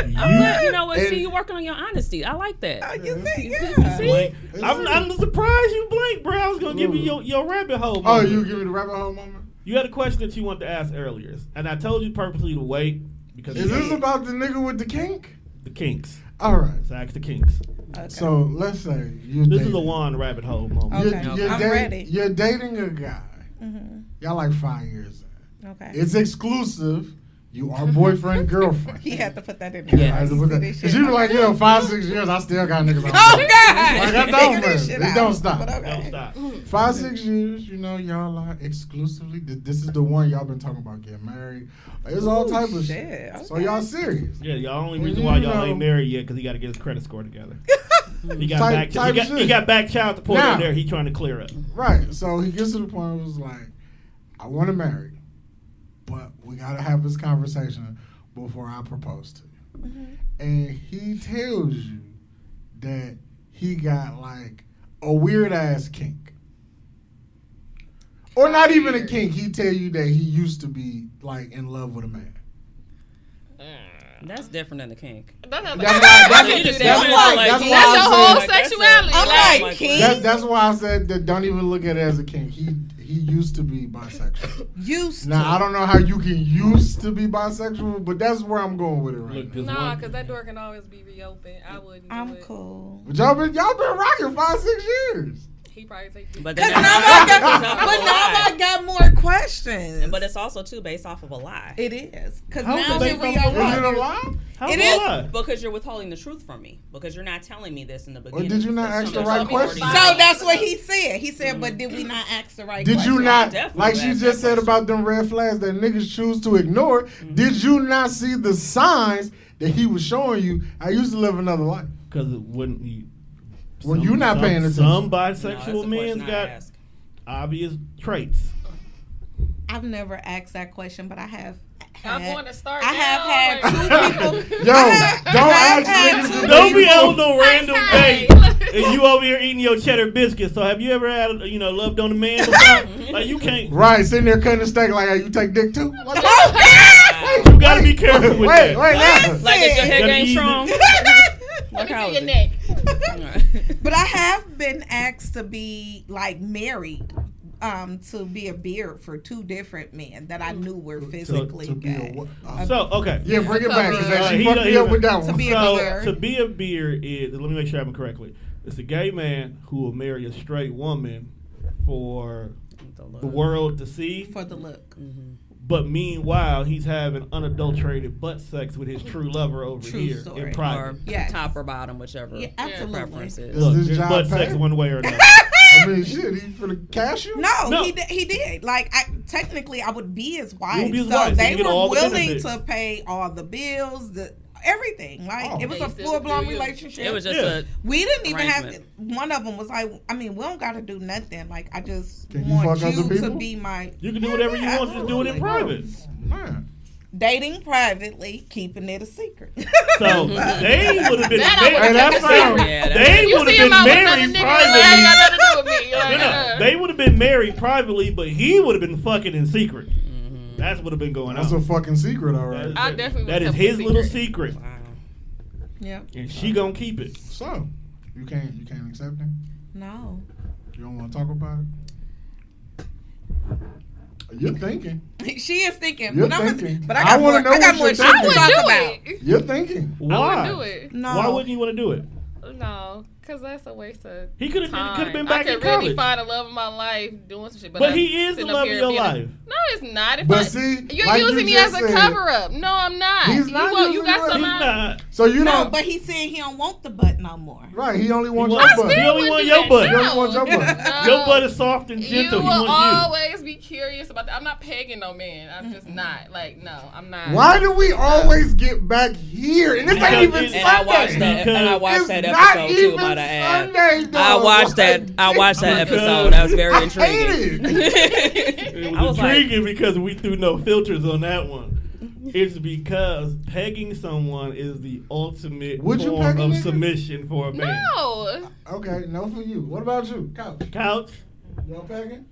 You know what? And- See, you working on your honesty. I like that. you see, You yeah. see? Blank. I'm surprised you blinked, bro. I was gonna give you your rabbit hole. Oh, moment. you give me the rabbit hole moment? You had a question that you wanted to ask earlier, and I told you purposely to wait because Is this about the nigga with the kink? the kinks? All right. So ask the kinks. Okay. So let's say you're This dating. is a one rabbit hole moment. You're, Okay. you're I'm dating, ready. You're dating a guy. Mhm. Y'all like 5 years in. Okay. It's exclusive. You are boyfriend, girlfriend. He had to put that in Yeah, there. I had to put that. This Cause shit- you be like, 5-6 years, I still got niggas on. Oh God! Like, I don't, Figure man. this shit It out. don't stop. But okay. Don't stop. 5-6 years, y'all are exclusively. This is the one y'all been talking about getting married. It's all Ooh, type of shit, shit. So okay. y'all serious? Yeah, y'all only Well, reason you why y'all know- ain't married yet because he got to get his credit score together. He got Type he shit. got back child support Now- in there. He trying to clear up. Right. So he gets to the point where it was like, I want to marry, but we gotta have this conversation before I propose to you. Mm-hmm. And he tells you that he got like a weird ass kink. Or not even a kink. He tell you that he used to be like in love with a man. That's different than the kink. That's your whole sexuality. That's why I said that don't even look at it as a kink. He used to be bisexual. Now I don't know how you can used to be bisexual, but that's where I'm going with it right now. Nah, because that door can always be reopened. I wouldn't. I'm cool. But y'all been rocking 5-6 years. He probably take you. But now I got more questions. But it's also too based off of a lie. It is because How now is it Is it a lie? How It is is. a lie? Because you're withholding the truth from me. Because you're not telling me this in the Or beginning. did you not ask the right question? So that's what he said. He said, but did we not ask the right Did question? you not, Definitely like she asked just that said question. about them red flags that niggas choose to ignore, did you not see the signs that he was showing you? I used to live another life. Because it wouldn't be. Well, you're not paying attention. Some No, bisexual that's the men's question I got ask. obvious traits. I've never asked that question, but I have. I'm going to start. I have had two people. Yo, don't ask had niggas two to Don't be do on no random Hey. date and you over here eating your cheddar biscuits. So have you ever had, loved on a man before? Like you can't. Right, sitting there cutting the steak like, hey, you take dick too? What the- You gotta be careful with wait, that. wait, now. Like, is your head Gotta game ease it. strong? Let me how see is your it? neck. But I have been asked to be like married, to be a beard for two different men that I knew were physically To be a gay. what? So okay. Yeah, bring it back because He she fucked done- me up with that To one. be a So beard. to be a beard is, let me make sure I have it correctly. It's a gay man who will marry a straight woman for the world to see. For the look. But meanwhile, he's having unadulterated butt sex with his true lover over True here story. in Or private. Yes. top or bottom, whichever Yeah, your absolutely. preference is. Is Look, this there's job butt sex paid? one way or another. I mean, shit, he finna cash you? No, No. he did. Like, technically, I would be his wife. You would be his so wife, so they you get were all the willing benefits. to pay all the bills, everything. Like, Oh. it was They a still full blown do you. relationship. It was just Yeah. We didn't even have. arrangement. One of them was like, I mean, we don't got to do nothing. Like, I just Can you want fuck other you to people? be my. You can do whatever you want, just do it in absolutely. private. Man. Dating privately, keeping it a secret. So they would have been That I married. would've that's fine. Yeah, They You would see have him been out with another married nigga, that ain't got privately. nothing to do with me. Like, No, they would have been married privately, but he would have been fucking in secret. Mm-hmm. That's what have been going That's on. a fucking secret, all right. I definitely That would is kept it his a little secret. secret, Yeah. and she gonna keep it. So, you can't accept it? No. You don't want to talk about it? You're thinking. She is thinking. You're but I'm thinking. but I I got more. wanna know I got what more you're shit thinking. to I talk would about. do it. You're thinking. I Why? would do it. No. Why wouldn't you want to do it? No, because that's a waste of He could have time. been back I in could really college. find the love of my life doing some shit. But I'm he is the sitting up love of here your being life. No, it's not. If But I, see, you're like you using me just as a said, cover up. No, I'm not. He's not you using got you as- some He's out. not. So you No, don't. but he said he don't want the butt no more. Right, he only wants He your wants- butt. he only Still want would your do butt. that. He only wants your butt. No. Your butt is soft and gentle. You He will wants you. always be curious about that. I'm not pegging no man. I'm just not. Like, no, I'm not. Why do we always get back here? And this ain't Because even it's- And I watched Sunday. that. And I watched It's that not episode too. even Might I add? Sunday, dog. I watched that. I watched that Because episode. That was very I intriguing. hate It I was was like- intriguing because we threw no filters on that one. It's because pegging someone is the ultimate Would you form peg a of nigga? submission for a man. No. Okay, no for you. What about you? Couch. Couch, You don't pegging?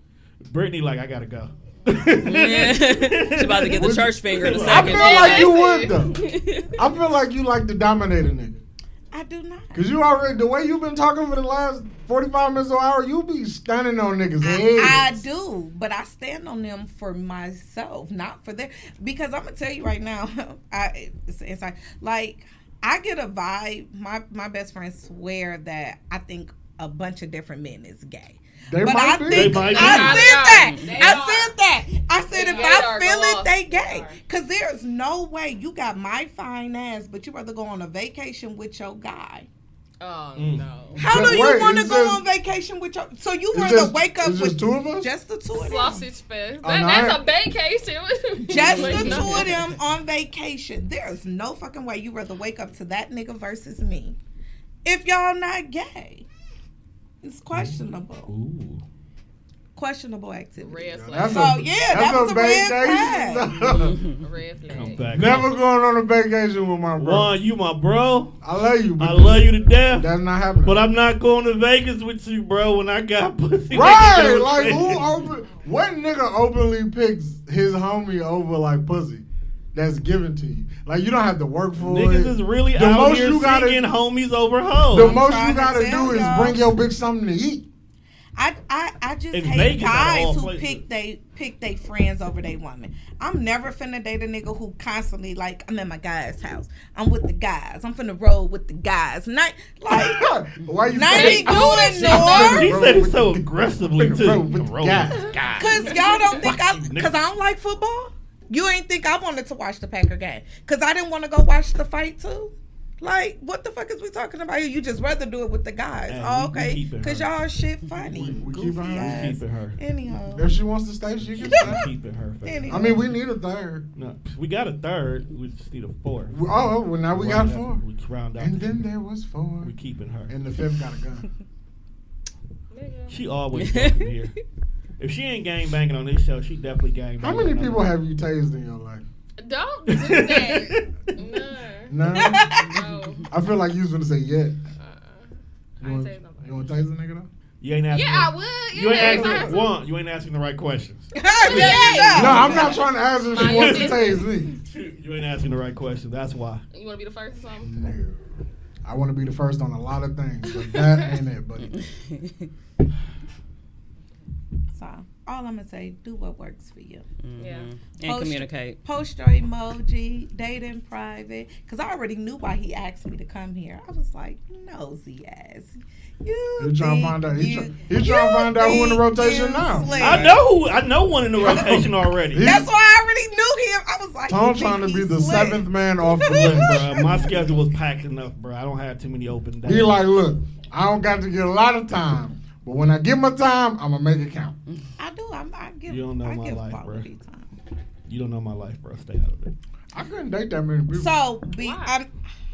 Brittany, like I gotta go. She's about to get the church finger in a I second. feel like you would though. I feel like you like to dominate a nigga. I do not. Cause you already, the way you've been talking for the last 45 minutes or hour, you be stunning on niggas' I heads. do, but I stand on them for myself, not for them. Because I'm gonna tell you right now, it's like I get a vibe. My best friends swear that I think a bunch of different men is gay. They But might I be. think They might be. I said that. They I are. said that. I said if They I are feel it, lost. they They gay. are. Cause there's no way you got my fine ass, but you rather go on a vacation with your guy. Oh Mm. no. How But do you wait, want to it's go just- on vacation with your? So you It's rather just- wake up it's with just two of us? just the two of them? Sausage fest. Oh, That, no, that's I- a vacation. Just Like, the no. two of them on vacation. There's no fucking way you rather wake up to that nigga versus me. If y'all not gay, it's questionable. Ooh. Questionable activity. Red flag. That's So, yeah, that was a red vacation. Red flag. Come back. Never going on a vacation with my bro. Juan, you my bro. I love you, but I love you to death. that's not happening. But I'm not going to Vegas with you, bro. When I got pussy, right, like who open? What nigga openly picks his homie over like pussy? that's given to you. Like, you don't have to work for Niggas it. is really The out most here you gotta- seeking homies over hoes. The most trying you to gotta tell do is y'all. bring your bitch something to eat. I just In hate Vegas, out of all guys who places. pick they friends over they woman. I'm never finna date a nigga who constantly like, I'm at my guy's house. I'm with the guys. I'm finna roll with the guys. Not like Why you not say- even going She north. said it so aggressively too. Bro, with the Roll guys. with the guys. Cause y'all don't think Fuck you, cause nigga. I don't like football. You ain't think I wanted to watch the Packer game. Cause I didn't want to go watch the fight too. Like, what the fuck is we talking about here? You just rather do it with the guys. Hey, Oh, we okay. keeping Cause her. y'all shit funny. We Goofy keeping her? ass. We keeping her. Anyhow. If she wants to stay, she can We stay. keeping her. fam. Anyhow. I mean, we need a third. No, we got a third. We just need a fourth. Oh, well, now we got Round out- four. We round out. And the- then there was four. we keeping her. And the fifth got a gun. Nigga. She always fucking here. If she ain't gang banging on this show, she definitely gang banging. How many on people other- have you tased in your life? Don't do that. No. None? No. I feel like you was gonna say yeah. I You ain't want, taste nobody. you want to taste a nigga though? You ain't asking. Yeah, I the- would. You ain't Yeah, asking. One, you ain't asking the right questions. No, I'm not trying to ask her if she My wants to goodness. tase me. You ain't asking the right questions. That's why. You want to be the first or something? No. I want to be the first on a lot of things, but that ain't it, buddy. So all I'm gonna say, do what works for you. Yeah. And communicate. Post your emoji, date in private. Cause I already knew why he asked me to come here. I was like, nosy ass. He trying to find out. He trying to find out who in the rotation now. I know one in the rotation already. That's why I already knew him. I was like, Tom you trying to think be he the slick. seventh man off the bench. Bruh, my schedule was packed enough, bro. I don't have too many open days. He like, look, I don't got to get a lot of time, but when I get my time, I'm gonna make it count. I do. I give. You don't know I my give life, quality bro. time. You don't know my life, bro. Stay out of it. I couldn't date that many people. So Why?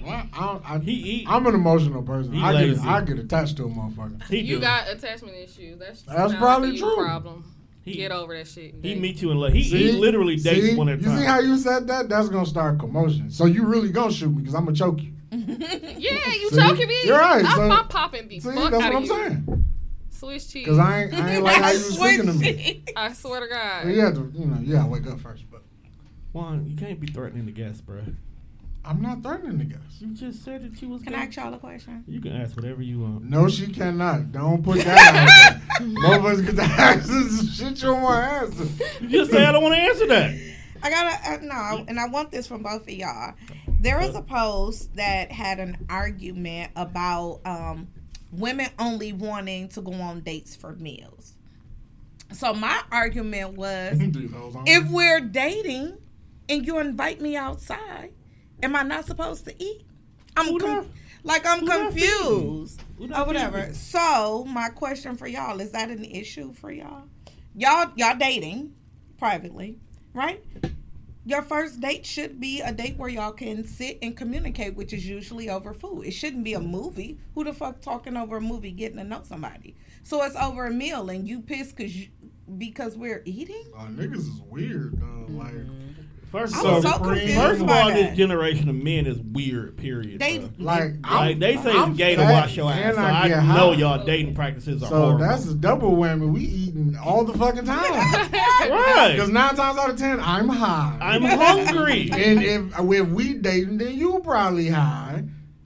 I'm an emotional person. He I lazy. get attached to a motherfucker. He You do. got attachment issues. That's That's not probably a true. problem. He- Get over that shit. He Date. meet you in love. He literally dates see, one at a time. You see how you said that? That's gonna start commotion. So you really gonna shoot me because I'm gonna choke you. Yeah, you See? choking me. You're right, I'm so- popping the See, fuck that's out what I'm of you. saying. Swiss cheese. Because I ain't like how you was speaking to me. I swear to God. You have to, you gotta wake up first. But Juan, you can't be threatening the guests, bro. I'm not threatening the guests. You just said that you was. Can I gonna- ask y'all a question? You can ask whatever you want. No, she cannot. Don't put that out there. Motherfuckers get to ask this shit you don't want to answer. You just say I don't want to answer that. I gotta no, and I want this from both of y'all. There was a post that had an argument about women only wanting to go on dates for meals. So my argument was, if we're dating and you invite me outside, am I not supposed to eat? I'm Who not confused Who or not whatever. feeding? So my question for y'all, is that an issue for y'all? Y'all dating privately, right? Your first date should be a date where y'all can sit and communicate, which is usually over food. It shouldn't be a movie. Who the fuck talking over a movie getting to know somebody? So it's over a meal and you pissed because we're eating? Niggas is weird, though. Like, First I of all, was so confused first of by all, that. this generation of men is weird. Period. They- bro. like They say I'm it's gay to fat wash your ass. and So I I get know high. y'all dating practices are So horrible. that's a double whammy. We eating all the fucking time. right. Because 9 times out of 10, I'm high. I'm hungry. And if we dating, then you probably high.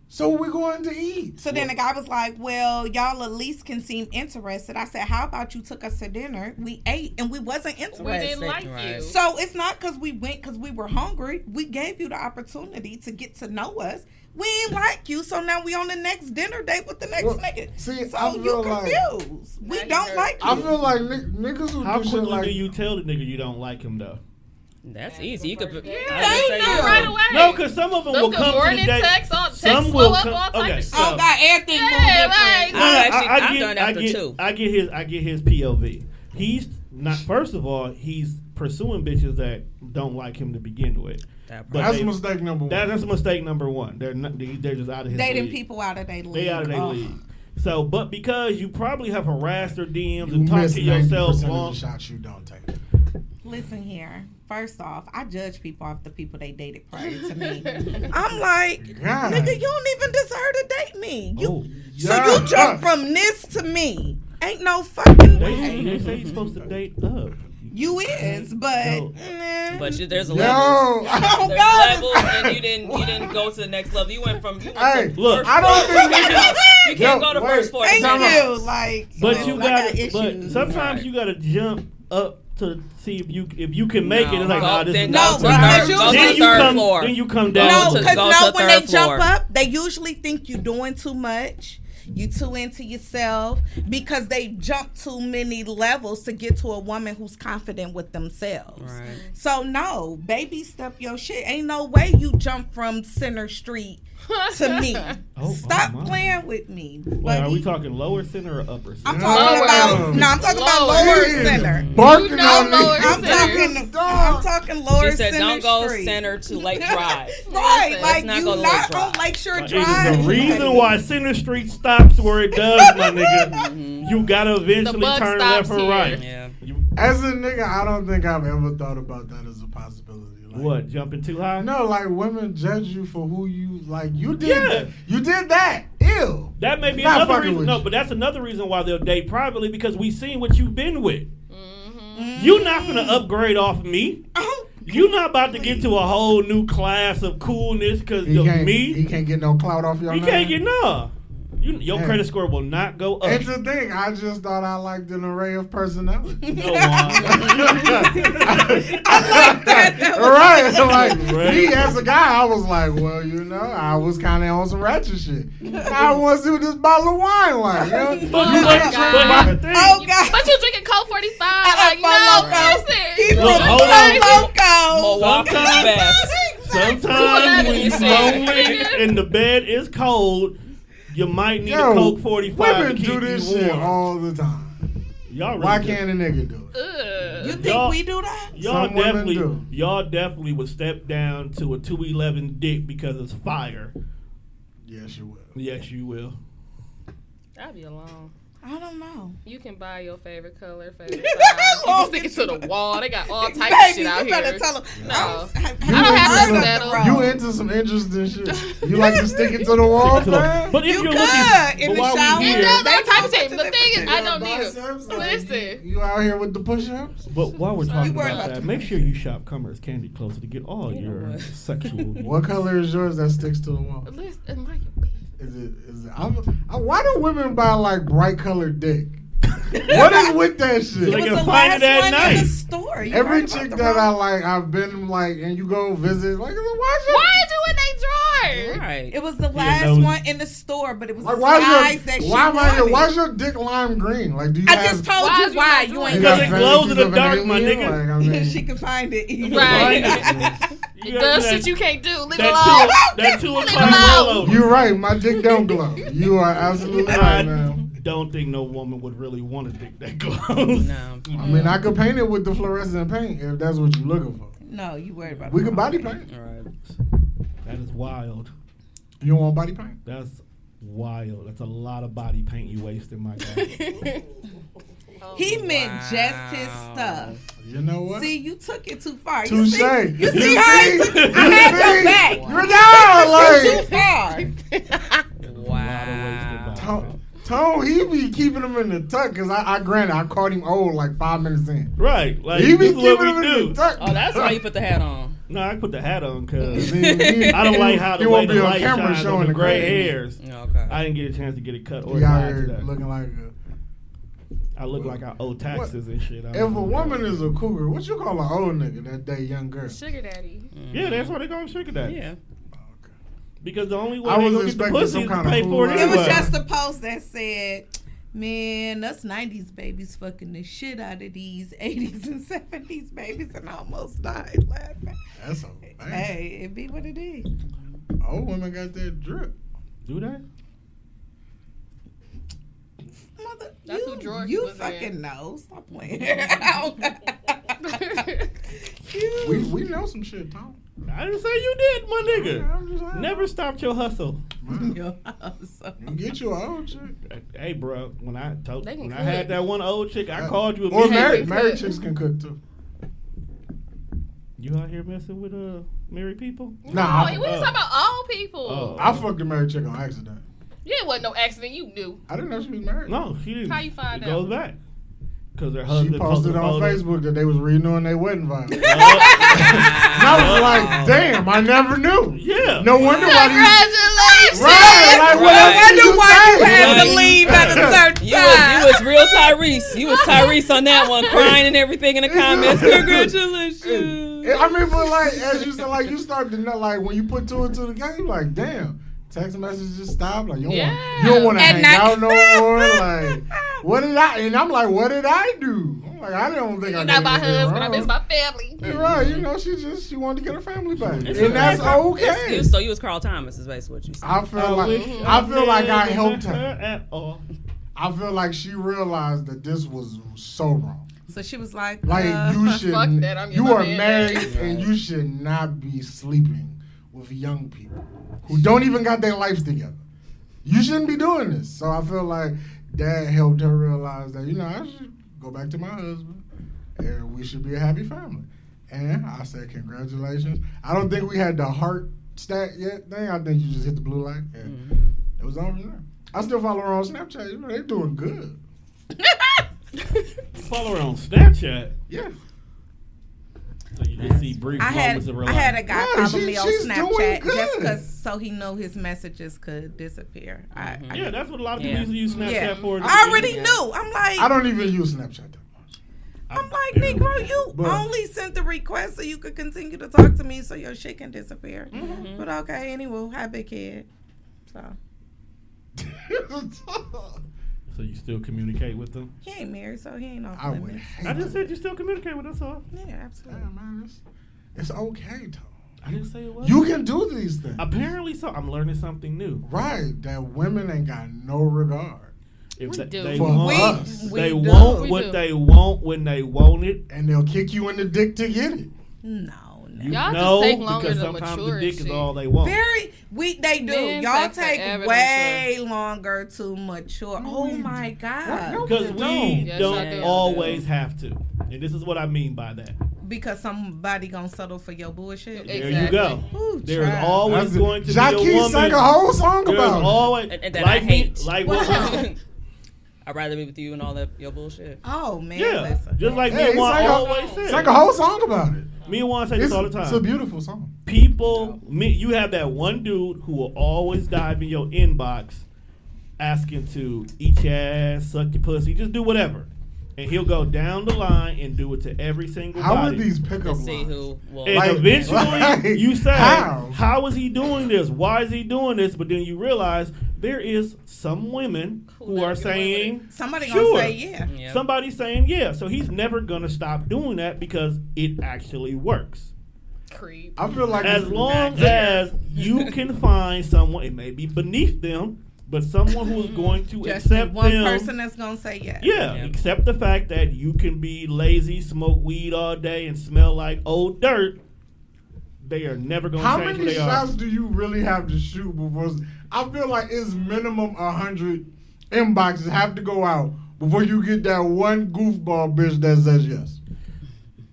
So we're going to eat. So then the guy was like, well, y'all at least can seem interested. I said, how about you took us to dinner? We ate and we wasn't interested. We didn't like you. So it's not because we went because we were hungry. We gave you the opportunity to get to know us. We ain't like you, so now we on the next dinner date with the next nigga. See, So I you feel like confused. We Now don't you like you. I feel like niggas who How do shit quickly like do you tell the nigga you don't like him though? That's easy. You could. Yeah, I they would say know you- right away. No, because some of them will Good come to the morning date. text, all text Some blow will up, come. all type Okay, of so Oh God, everything Yeah, different. like- I'm done after two. I get his POV. He's not. First of all, he's pursuing bitches that don't like him to begin with. That But that's they- mistake number one. That's mistake number one. They're not. They're just out of his Dating league. people out of their league. They out of their Oh. league. So, but because you probably have harassed their DMs you and talked miss to 90% yourself of the long. shots you don't take. Listen here. First off, I judge people off the people they dated prior to me. I'm like, God. nigga, you don't even deserve to date me. You, Oh. so Yeah. you jump from this to me. Ain't no fucking They way. say you're supposed to date up. You You is, but But there's a Yo, levels. Oh, There's God. levels, and you didn't go to the next level. You went from Hey, Look, I don't think you can't Yo, go to wait. first floor. Thank Time you. out. Like, but so you I got. got But issues. sometimes Right. you got to jump up to see if you can make it. It's like, nah, this is No, not because too you- high. go to Then the you third come. floor. Then you come Go down. No, to- because go to when they third jump floor. up, they usually think you're doing too much. You too into yourself because they jump too many levels to get to a woman who's confident with themselves. Right. So no, baby step your shit. Ain't no way you jump from Center Street to me. Stop my. playing with me. Wait, are buddy. we talking lower center or upper center? I'm talking Lower. about I'm talking about Lower. lower Yeah. center. barking You know on lower me. I'm center. talking lower She said, center "Don't go Street. center to Lake Drive." Right, Let's like not you go to not Lake on Drive. Lakeshore Like, Drive. it is the reason buddy. why Center Street stops where it does, my nigga. You gotta eventually buck turn left stops or here. right. Yeah. As a nigga, I don't think I've ever thought about that as a possibility. Like, What, jumping too high? No, like women judge you for who you like. You did. Yeah. You did that. Ew. That may be Not another fucking reason. with No, you. but that's another reason why they'll date privately because we seen what you've been with. Mm-hmm. You not gonna upgrade off of me. Oh, You not about to get to a whole new class of coolness because He of can't. me. He can't get no clout off your You name. can't get no. Your Hey. credit score will not go up. It's the thing. I just thought I liked an array of personality. No, Juan. Right. Like Right. me as a guy, I was like, well, you know, I was kind of on some ratchet shit. I want to see what this bottle of wine like. You know? But Oh my God. here's the thing. oh God. But you drinking Coke 45? Like, Four no, Loko. He listen. Look, from hold on. Four Loko. Milwaukee's best. Sometimes when you're Shit. lonely and the bed is cold, you might need a Coke 45 women to keep do this you shit warm. all the time. Y'all really Why do. can't a nigga do it? Ugh. You think Y'all- we do that? Some women do. Y'all definitely would step down to a 211 dick because it's fire. Yes, you will. Yes, you will. I'll be alone. I don't know. You can buy your favorite color, favorite size. You can stick it to the wall. They got all types of Baby, shit out you better here. tell them. No. I don't have to settle. You into some interesting shit. You like to stick it to the wall, To the- man? But if You you're could looking, in but the while shower. we It here, does They all types of go shit. to The thing is, I don't need Biceps, it. like, Listen. You out here with the push-ups? but while we're talking worried about about that, make sure you shop Commerce Candy Closer to get all You know your what? sexual needs. What color is yours that sticks to the wall? Listen, Mike. Is it? Why do women buy like bright colored dick? What is with that So shit? they It can was the find last it at one night. in the store. You Every heard about chick the that wrong- I've been like, and you go visit, like, Why is it in they drawer? Right. It was the last those- one in the store, but it was like the why's size that your she why's wanted. your dick lime green? Like, do you I have? just told Why you is why. your You mouth ain't Because got it got glows in the fantasies of an dark, my alien? nigga. Like, I mean, She can find it. Either Right. way. You It gotta does do shit you can't do. Leave it that alone. that 2 Leave it o'clock alone. rollover. you're right. My dick don't glow. You are absolutely I right, man. don't think no woman would really want a dick that glows. No. I mean, I could paint it with the fluorescent paint if that's what you're looking for. No, you worried about We the can wrong body thing. paint. All right. That is wild. You don't want body paint? That's wild. That's a lot of body paint you wasting, my guy. He meant just his stuff. You know what? See, you took it too far. Touche. You see how he took it? I had your back. You're down, Too like. far. Wow. Tone, he be keeping him in the tuck because I granted I caught him old like 5 minutes in. Right. Like, He be this is what keeping him we in do. the tuck. Oh, that's why you put the hat on. No, I put the hat on because He- I don't like how he the way won't the be on light camera shines on showing the the gray gray. hairs. Okay. I didn't get a chance to get it cut or He out dyed here today. looking like I look like I owe taxes and shit. I if don't a know. woman is a cougar, what you call an old nigga that day young girl? Sugar daddy. Yeah, that's why they call him sugar daddy. Yeah. Because the only way I they was gonna get the expecting pussy some is to kind of pay for it fool. It was anyway. just a post that said, man, us 90s babies fucking the shit out of these 80s and 70s babies, and I almost died laughing. That's a man. Hey, it be what it is. Old women got that drip. Do that? Mother, That's who drawer he you was fucking in. know. Stop playing. We know some shit, Tom. I didn't say you did, my nigga. I'm just saying. Never stopped your hustle. Yo, so- You get you an old chick. Hey, bro, when I They can had cook. that one old chick, I called you Or immediately. married chicks can cook too. You out here messing with married people? Nah, No, we was talking about old people. Oh. I fucked a married chick on accident. Yeah, it wasn't no accident. You knew. I didn't know she was married. No, she didn't. How you find it goes out? back. Because their She husband posted on photo. Facebook that they was renewing their wedding vows. And I was like, damn, I never knew. Yeah. No wonder why these... Congratulations. Right, like, what else I did wonder you why you say? had to leave at a certain You time. was real Tyrese. You was Tyrese on that one, crying and everything in the comments. Congratulations. I mean, but like, as you said, like, you start to know, like, when you put two and two together, you're like, damn, text messages just stop. Like, you don't want to hang out no more. Like, what did I, and I'm like, what did I do? I'm like, I don't think I You're did not my anything husband. I wrong. miss my family. You're right, you know, she wanted to get her family back. It's And that's okay. So you was Carl Thomas, is basically what you said. I feel like I helped her. At all. I feel like she realized that this was so wrong. So she was like, Like you should, fuck that, I'm you getting are my man married back. and you should not be sleeping with young people who don't even got their lives together. You shouldn't be doing this. So I feel like that helped her realize that, you know, I should go back to my husband and we should be a happy family. And I said, congratulations. I don't think we had the heart stat yet thing. I think you just hit the blue light and it was on from there. I still follow her on Snapchat. You know, they doing good. Follow her on Snapchat. Yeah. So you just see brief I moments of her I life. had a guy Yeah, follow me on she's doing Snapchat good. just because so he know his messages could disappear. Yeah, that's what a lot of people Yeah. used to use Snapchat Yeah. for. I already knew. I'm like, I don't even use Snapchat that much. I'm like, Negro, you But- only sent the request so you could continue to talk to me so your shit can disappear. But okay, anyway, have a big kid. So So you still communicate with them? he ain't married, so he ain't off I would limits. hate I just said you still communicate with us all. Yeah, absolutely. Yeah, man, it's okay, though. I didn't say it was. You can do these things. Apparently so. I'm learning something new. Right, that women ain't got no regard. If We do. they For want, us. they do. want We what do. they want when they want it. And they'll kick you in the dick to get it. No. You Y'all just know, take longer because to sometimes mature the and dick is shit. all they want. They do. Men Y'all take take forever to way longer to mature. Oh we my do. God. No, Because they we don't. Yes, don't I do. always have to. And this is what I mean by that. Because somebody gonna settle for your bullshit. There you go. Ooh, There is child. always going to be a Jackie woman. sang a whole song There's about it. always And that like I me- hate. like what I'd rather be with you and all that your bullshit. Oh man, yeah, listen. just like Hey, me and he Juan sang a- always said. Sang a whole song about it. Me and Juan say this all the It's a time. beautiful song. People, you have that one dude who will always dive in your inbox asking to eat your ass, suck your pussy, just do whatever. And he'll go down the line and do it to every single How body. are these pickup Let's see lines? who will. And Like- eventually like, you say, how? how is he doing this? Why is he doing this? But then you realize there is some women who never are get away with saying, Somebody sure. gonna say yeah. Yeah. Somebody's saying, yeah. So he's never going to stop doing that because it actually works. Creep. I feel like As long as you can find someone, it may be beneath them, but someone who is going to Just accept one them. person that's gonna say yes. Yeah, accept the fact that you can be lazy, smoke weed all day, and smell like old dirt. They are never going how to change who many they are. shots do you really have to shoot before? I feel like it's minimum 100 inboxes have to go out before you get that one goofball bitch that says yes.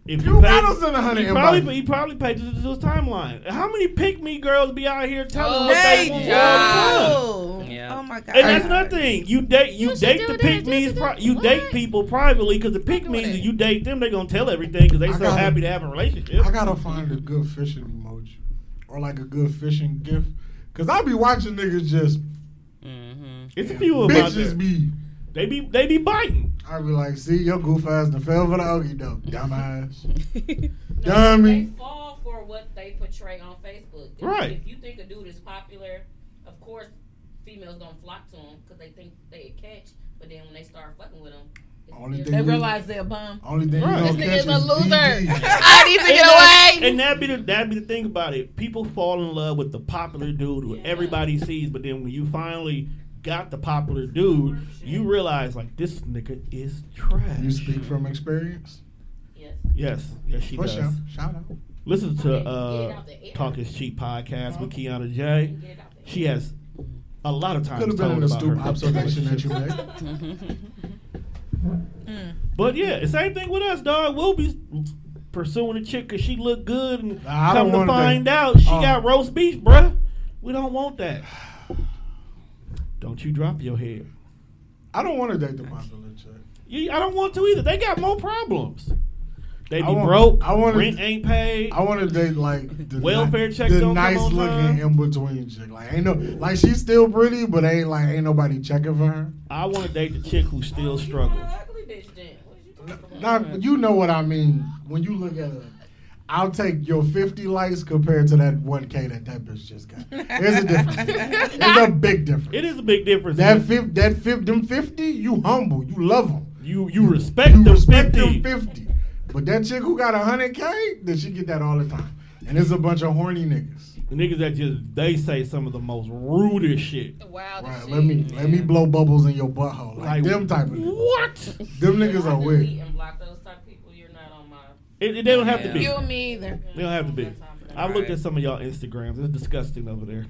If You pay- gotta send 100 inboxes. he probably paid to his timeline. How many pick me girls be out here telling Oh, what they They want do. all the time? Yeah. Oh my God. And that's another thing. You date should the do pick that, me's. you Date what? people privately because the pick doing me's. it. If you date them, they gonna tell everything because they I so gotta- happy to have a relationship. I gotta find a good fishing emoji or like a good fishing gift. Cause I be watching niggas just Mm-hmm. It's a few of them out bitches there. be. They be biting. I be like, see your goof ass done fell for the okey doke, dumbass. They Dummy. fall for what they portray on Facebook. Right. If you think a dude is popular, of course, females gonna flock to him because they think they a catch. But then when they start fucking with him, Only thing They you- realize they're a bum. Only thing Right. you This don't nigga's catch a is loser. DD. I need to get away. And that'd be the thing about it. People fall in love with the popular dude who everybody sees, but then when you finally got the popular dude, you realize like this nigga is trash. You speak from experience? yes. Yes, she For does. sure. Shout out. Listen Get to it out the air. Talk Is Cheap podcast with Kiana J. Get it out there. She has a lot of times Could have been an told about astute her observation that you relationships. made. But yeah, the same thing with us, dog. We'll be pursuing a chick because she look good, and Nah, I come don't to want find that. out she got roast beef, bruh. We don't want that. Don't you drop your head. I don't want to date the popular chick. I don't want to either. They got more problems. They be broke. Rent ain't paid. I want to date like the welfare checks the don't nice come on looking time. in between chick. Like ain't no like she's still pretty, but ain't nobody checking for her. I want to date the chick who still struggles. Ugly bitch then. What you talking about? Not, you know what I mean when you look at her. I'll take your 50 likes compared to that 1K that bitch just got. There's a difference. There's a big difference. It is a big difference. Them 50, you humble, you love them. You respect them 50. Them 50. But that chick who got 100K, then she get that all the time. And it's a bunch of horny niggas. The niggas that they say some of the most rudest shit. Wow, right, let me blow bubbles in your butthole. Like them type of niggas. What? Them niggas are weird. And block those type of people. You're not on my. They don't have to be. You and me either. They don't have to be. I've looked at some of y'all Instagrams. It's disgusting over there.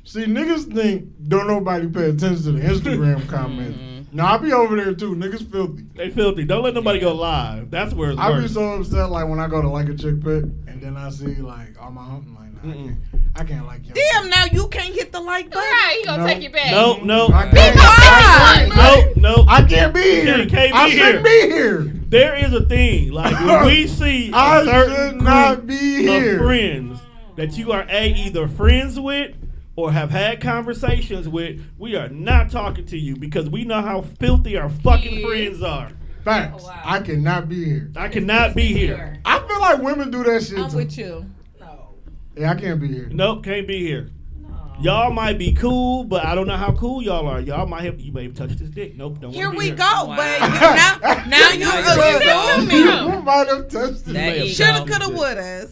See, niggas think don't nobody pay attention to the Instagram comments. No, I be over there too. Niggas filthy. They filthy. Don't let nobody go live. That's where it's I worse. be so upset like when I go to like a chick pic and then I see like all my hunting like, nah, I can't like you. Damn, now you can't hit the like button. Right, he gonna take it back. No. I can't. No. I can't be here. I shouldn't be here. There is a thing like when we see a I certain should not group be here. of friends that you are either friends with or have had conversations with, we are not talking to you because we know how filthy our fucking friends are. Facts. Oh, wow. I cannot be here. I cannot be here. I feel like women do that shit I'm too. with you. No. Yeah, I can't be here. Nope, can't be here. No. Y'all might be cool, but I don't know how cool y'all are. Y'all might have touched this dick. Nope, don't Here wanna be we here. go, Wow. but now you assuming. Who might have touched That it? ego. Shoulda, coulda, woulda.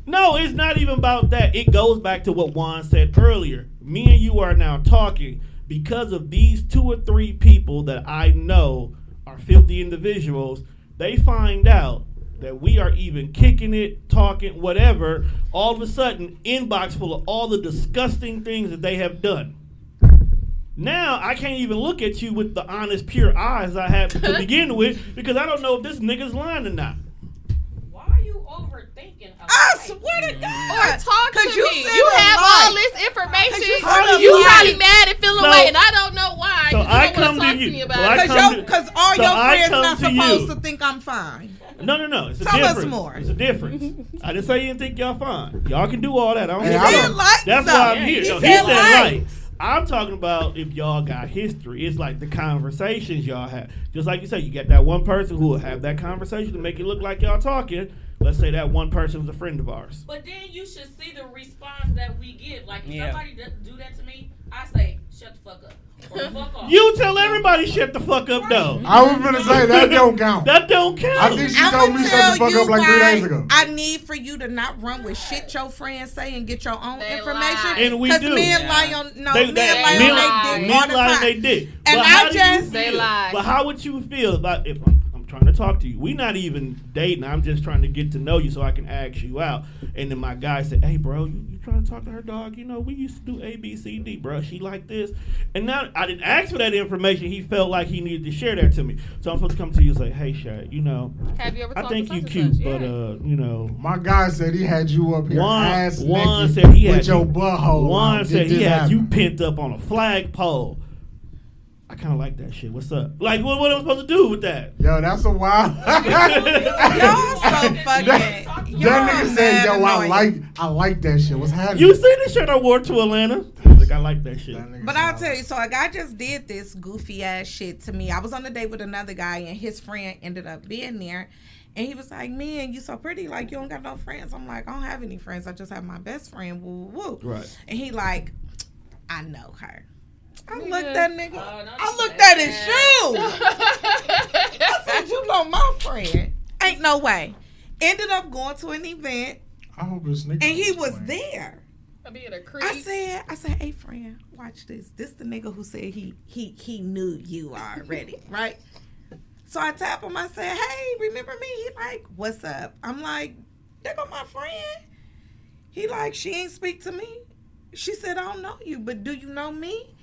No, it's not even about that. It goes back to what Juan said earlier. Me and you are now talking because of these 2 or 3 people that I know are filthy individuals. They find out that we are even kicking it, talking, whatever. All of a sudden, inbox full of all the disgusting things that they have done. Now, I can't even look at you with the honest, pure eyes I had to begin with because I don't know if this nigga's lying or not. Why are you overthinking? I swear to God. Or talk to you me. said You a have lie. all this information. said a You lie. probably mad and feeling So- away, and I don't know why. so you I don't come want to to talk you. to me So about I it. come Because all So your I friends come not to supposed you. to think I'm fine. No. It's a Tell us difference. more. It's a difference. I didn't say you didn't think y'all fine. Y'all can do all that. I don't Hey, give I a don't- fuck. He said likes, That's though. why I'm here. He No, said like. likes. I'm talking about if y'all got history. It's like the conversations y'all have. Just like you say, you got that one person who will have that conversation to make it look like y'all talking. Let's say that one person was a friend of ours. But then you should see the response that we give. Like if Yeah. somebody do that to me, I say, shut the fuck up. Or fuck off. You tell everybody shut the fuck up though. I was gonna say that don't count. That don't count. I think she I'ma told me shut tell the fuck you up like 3 why days ago. I need for you to not run with shit your friends say and get your own They information. lie. And we Because do. men Yeah. lie on men men lie on their dick all the lie on time. they dick. And But I how do you just- They feel? lie. But how would you feel about if I'm trying to talk to you? We're not even dating. I'm just trying to get to know you so I can ask you out. And then my guy said, "Hey, bro, you trying to talk to her dog? You know, we used to do A, B, C, D, bro. She like this." And now I didn't ask for that information. He felt like he needed to share that to me. So I'm supposed to come to you and say, "Hey, Shay, you know, Have you ever I talked think to you such cute, and such? but Yeah. you know." My guy said he had you up here ass Juan naked said he had with your you- butthole. Juan out. said Did he this had you happen? pent up on a flagpole. I kind of like that shit. What's up? Like, what am I supposed to do with that? Yo, that's a wild. Y'all so fucking. That Y'all nigga said, "Yo, annoying. I like that shit. What's happening?" You seen the shirt I wore to Atlanta? I was like, I like that shit. That nigga But said, I'll tell you, so a guy just did this goofy ass shit to me. I was on a date with another guy, and his friend ended up being there. And he was like, "Man, you so pretty. Like, you don't got no friends." I'm like, "I don't have any friends. I just have my best friend. Woo, woo, woo." Right. And he like, "I know her." I Nigga. looked at nigga. no, I looked at his shoe. I said, "You know my friend. Ain't no way." Ended up going to an event, I hope it's sneakers. and he was there. I be at a creek. I said, "Hey friend, watch this. This the nigga who said he knew you already, right?" So I tap him. I said, "Hey, remember me?" He like, "What's up?" I'm like, "There go my friend." He like, "She ain't speak to me." She said, "I don't know you, but do you know me?"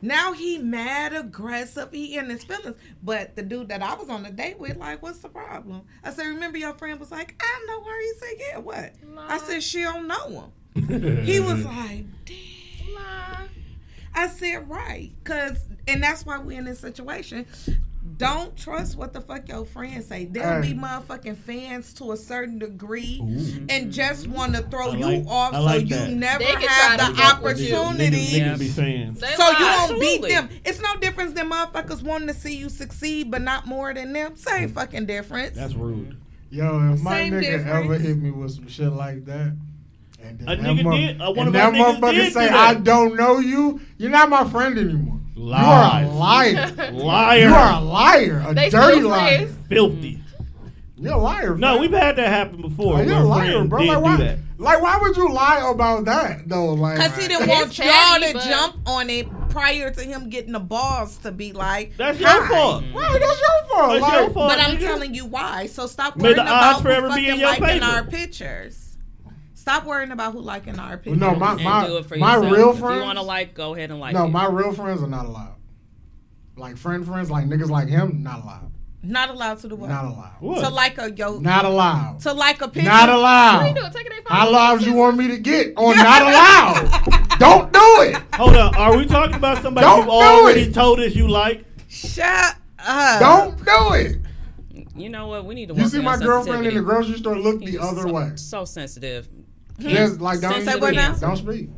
Now he mad, aggressive, he in his feelings. But the dude that I was on the date with, like, "What's the problem?" I said, "Remember your friend was like, I know her." He said, "Yeah, what?" I said, "She don't know him." He was like, "Damn." Lie. I said, "Right." And that's why we're in this situation. don't trust what the fuck your friends say. They'll be motherfucking fans to a certain degree and just want to throw you off so you never have the opportunity. Niggas be fans. So you don't beat them. It's no difference than motherfuckers wanting to see you succeed, but not more than them. Same fucking difference. That's rude. Yo, if my Same nigga difference. ever hit me with some shit like that, and then A nigga did. One of that my niggas motherfucker did say, do that. I don't know you, you're not my friend anymore. Lies. You are a liar. Liar. You are a liar. A They dirty still liar. friends. Filthy. You're a liar. No, fam. we've had that happen before. You're where a a liar, friend bro. did Like, do why? that. Like, why would you lie about that though? Like, Because he didn't It's want y'all petty, to but- jump on it prior to him getting the balls to be like, That's your "Hi." fault. right, that's your fault. That's Like, your fault. But I'm nigga. telling you why. So stop May worrying the about odds who forever be in fucking your liking favor. our pictures. Stop worrying about who liking our pictures. No, And do it for my yourself. real If you friends. want to like, go ahead and like No, it. my real friends are not allowed. Like friends, like niggas like him, not allowed. Not allowed to do what? Not allowed. What? To like a Not allowed. to like a picture. Not What allowed. you doing? Taking their phone? How loud you want me to get or not allowed? Don't do it. Hold on. Are we talking about somebody Don't you've do already it. told us you like? Shut up. Don't do it. You know what? We need to. You work see on my your girlfriend in the sensitivity. grocery store look the He's other way. So sensitive. Just like don't Sensitive what now? don't speak.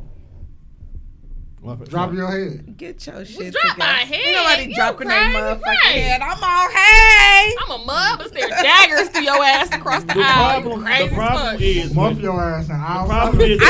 Drop your head. Get your shit Drop together. my head. Ain't nobody You dropping their crazy, motherfucking right. head. I'm all, hey. I'm a mug, but stare daggers through your ass across the The aisle. problem, You crazy the problem as fuck. is, Muff your ass and the I'll problem is,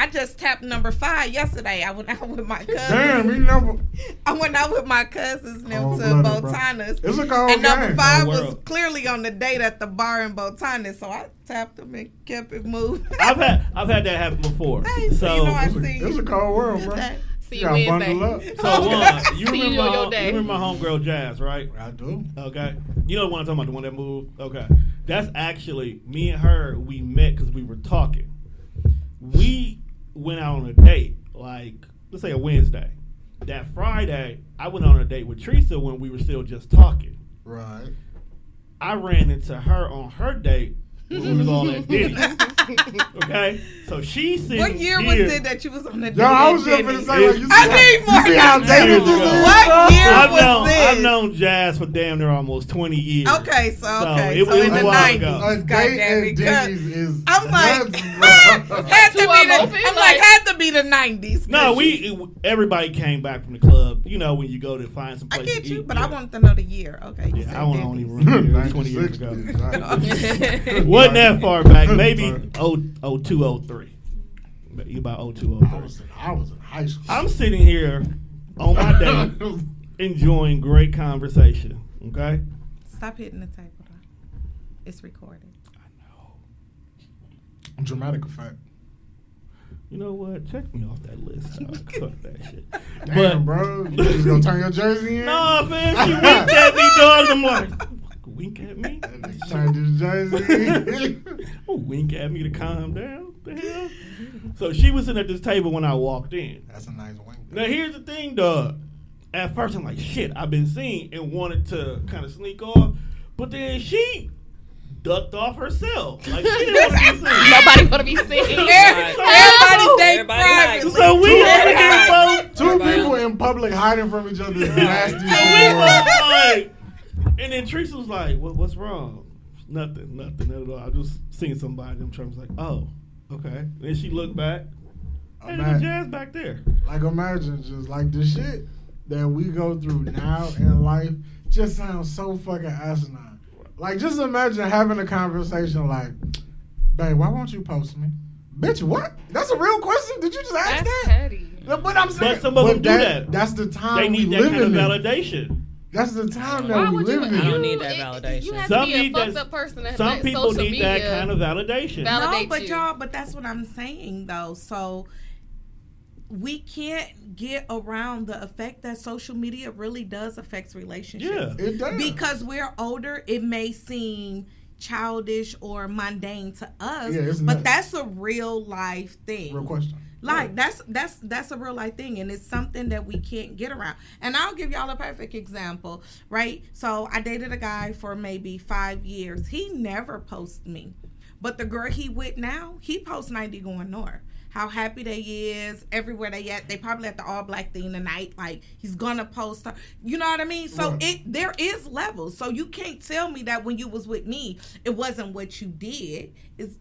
I just tapped number 5 yesterday. I went out with my cousins. damn, you never. I went out with my cousins and them to Cold-blooded, bro. Botanas. It's a cold And number game. 5 Cold was world. clearly on the date at the bar in Botanas, so I tapped him and kept it moving. I've had that happen before. Hey, so you know I see It's a cold world, bro. that. See You you gotta Wednesday. bundle up. So you See you remember on your you day. remember my homegirl Jazz, right? I do. Okay. You know the one I'm talking about, the one that moved? Okay. That's actually, me and her, we met because we were talking. We went out on a date, like, let's say a Wednesday. That Friday, I went on a date with Teresa when we were still just talking. Right. I ran into her on her date when we was all at Denny's. Okay? So she sitting What year here. was it that you was on the date? Yo, I was at just gonna Denny's? say, like, you see, I need more. you see how dated this is? What year I've was known, this? I've known Jazz for damn near almost 20 years. Okay, so it was in a the while 90s. ago. A God date damn at it, Denny's is I'm like, nuts, bro. had to Two be of them the, open, I'm like, like- had to be the 90s. No, everybody came back from the club. You know, when you go to find some I place get to you, eat, but yeah. I wanted to know the year. Okay, you said Yeah, I don't Denny's. even remember. It was 20 years ago. 1960s. Wasn't that far back. Maybe 02, 03. About 02, 03. I was in high school. I'm sitting here on my date enjoying great conversation. Okay? Stop hitting the table, though. It's recorded. Dramatic effect. You know what? Check me off that list. Dog. Fuck that shit. Damn, bro. You just gonna turn your jersey in? Nah, man. She winked at me, dog. I'm like, wink at me? Turned his jersey in. Wink at me to calm down? The hell? So she was sitting at this table when I walked in. That's a nice wink. Now here's the thing, dog. At first I'm like, shit, I've been seen and wanted to kind of sneak off, but then she ducked off herself. Like she didn't want to be seen. Nobody want to be seen. Everybody date Everybody privately. So we over here, folks. Two people in public hiding from each other is nasty. So we both like, and then Teresa was like, what's wrong? Nothing at all. I just seen somebody. I'm trying to like, oh, okay. Then she looked back. Hey, there's Jazz back there. Like imagine just like the shit that we go through now in life just sounds so fucking asinine. Like just imagine having a conversation like, babe, why won't you post me? Bitch, what? That's a real question? Did you just ask That's that? petty. But I'm saying, But some of them do that. That's the time They need we that live kind of in. validation. That's the time that Why we would you? live in. I don't need that validation. You have Some to be a need fucked that- up person to Some let people social need that media kind of validation. validate No, but you. y'all, but that's what I'm saying though. So we can't get around the effect that social media really does affect relationships. Yeah. It does. Because we're older, it may seem childish or mundane to us, Yeah, it's but not. that's a real life thing. Real question. Like that's a real life thing, and it's something that we can't get around. And I'll give y'all a perfect example, right? So I dated a guy for maybe 5 years. He never posts me, but the girl he with now, he posts 90 going north. how happy they is everywhere they at. They probably at the all black thing tonight. Like he's gonna post her. You know what I mean? So there is levels. So you can't tell me that when you was with me, it wasn't what you did.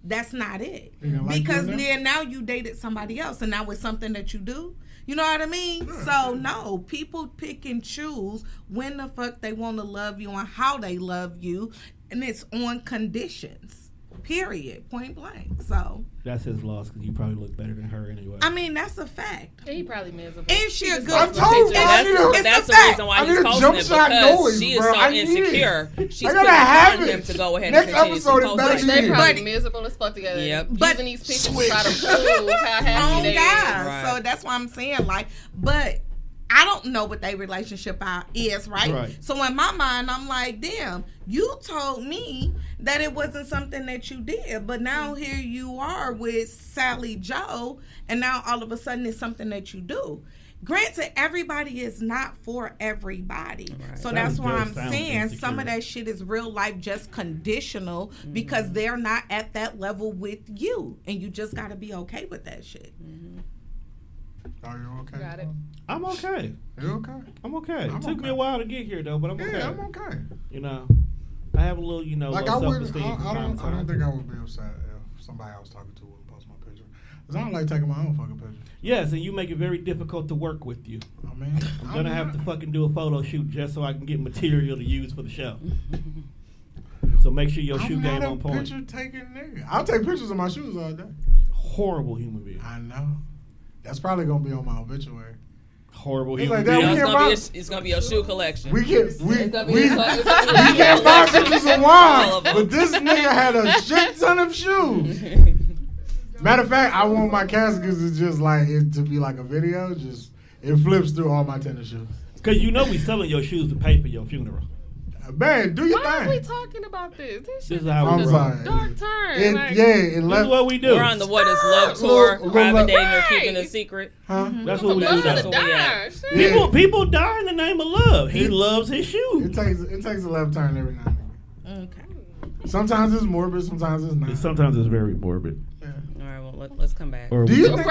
That's not it. Because then now you dated somebody else, and now it's something that you do. You know what I mean? Sure. So no, people pick and choose when the fuck they want to love you and how they love you, and it's on conditions. Period. Point blank. So that's his loss because you probably look better than her anyway. I mean, that's a fact. He probably miserable. Is she a good? That's the reason why he's posting it, because she is so insecure. She's putting on him to go ahead and continue to post it. They probably miserable as fuck together. Yep. Using these pictures to try to prove how happy they are. Right. So that's why I'm saying, like, but I don't know what their relationship is, right? So in my mind, I'm like, damn, you told me that it wasn't something that you did, but now here you are with Sally Joe, and now all of a sudden it's something that you do. Granted, everybody is not for everybody. Right. So that's why I'm saying insecure. Some of that shit is real life just conditional because they're not at that level with you, and you just got to be okay with that shit. Are you okay? Got it. I'm okay. You okay? I'm okay. It took me a while to get here, though, but I'm okay. Yeah, I'm okay. You know, I have a little, like low self-esteem. I don't think I would be upset if somebody I was talking to wouldn't post my picture. Because I don't like taking my own fucking picture. Yes, and you make it very difficult to work with you. I mean, I'm going to have to fucking do a photo shoot just so I can get material to use for the show. So make sure your shoe game on point. I'm not a picture-taking nigga. I'll take pictures of my shoes all day. Horrible human being. I know. That's probably going to be on my obituary. Horrible human being. It's gonna be a shoe collection. We can't buy pictures of wine, but this nigga had a shit ton of shoes. Matter of fact, I want my caskets to just like it to be like a video. Just it flips through all my tennis shoes. Cause we selling your shoes to pay for your funeral. Man, do your thing. Why are we talking about this? This is how we dark turn. This is what we do. We're on the what is love tour, private dating, or keeping a secret. Huh? That's what we do. That's what we do. People die in the name of love. He loves his shoes. It takes a left turn every now and then. Okay. Sometimes it's morbid. Sometimes it's not. Sometimes it's very morbid. Yeah. All right. Well, let's come back. Do you think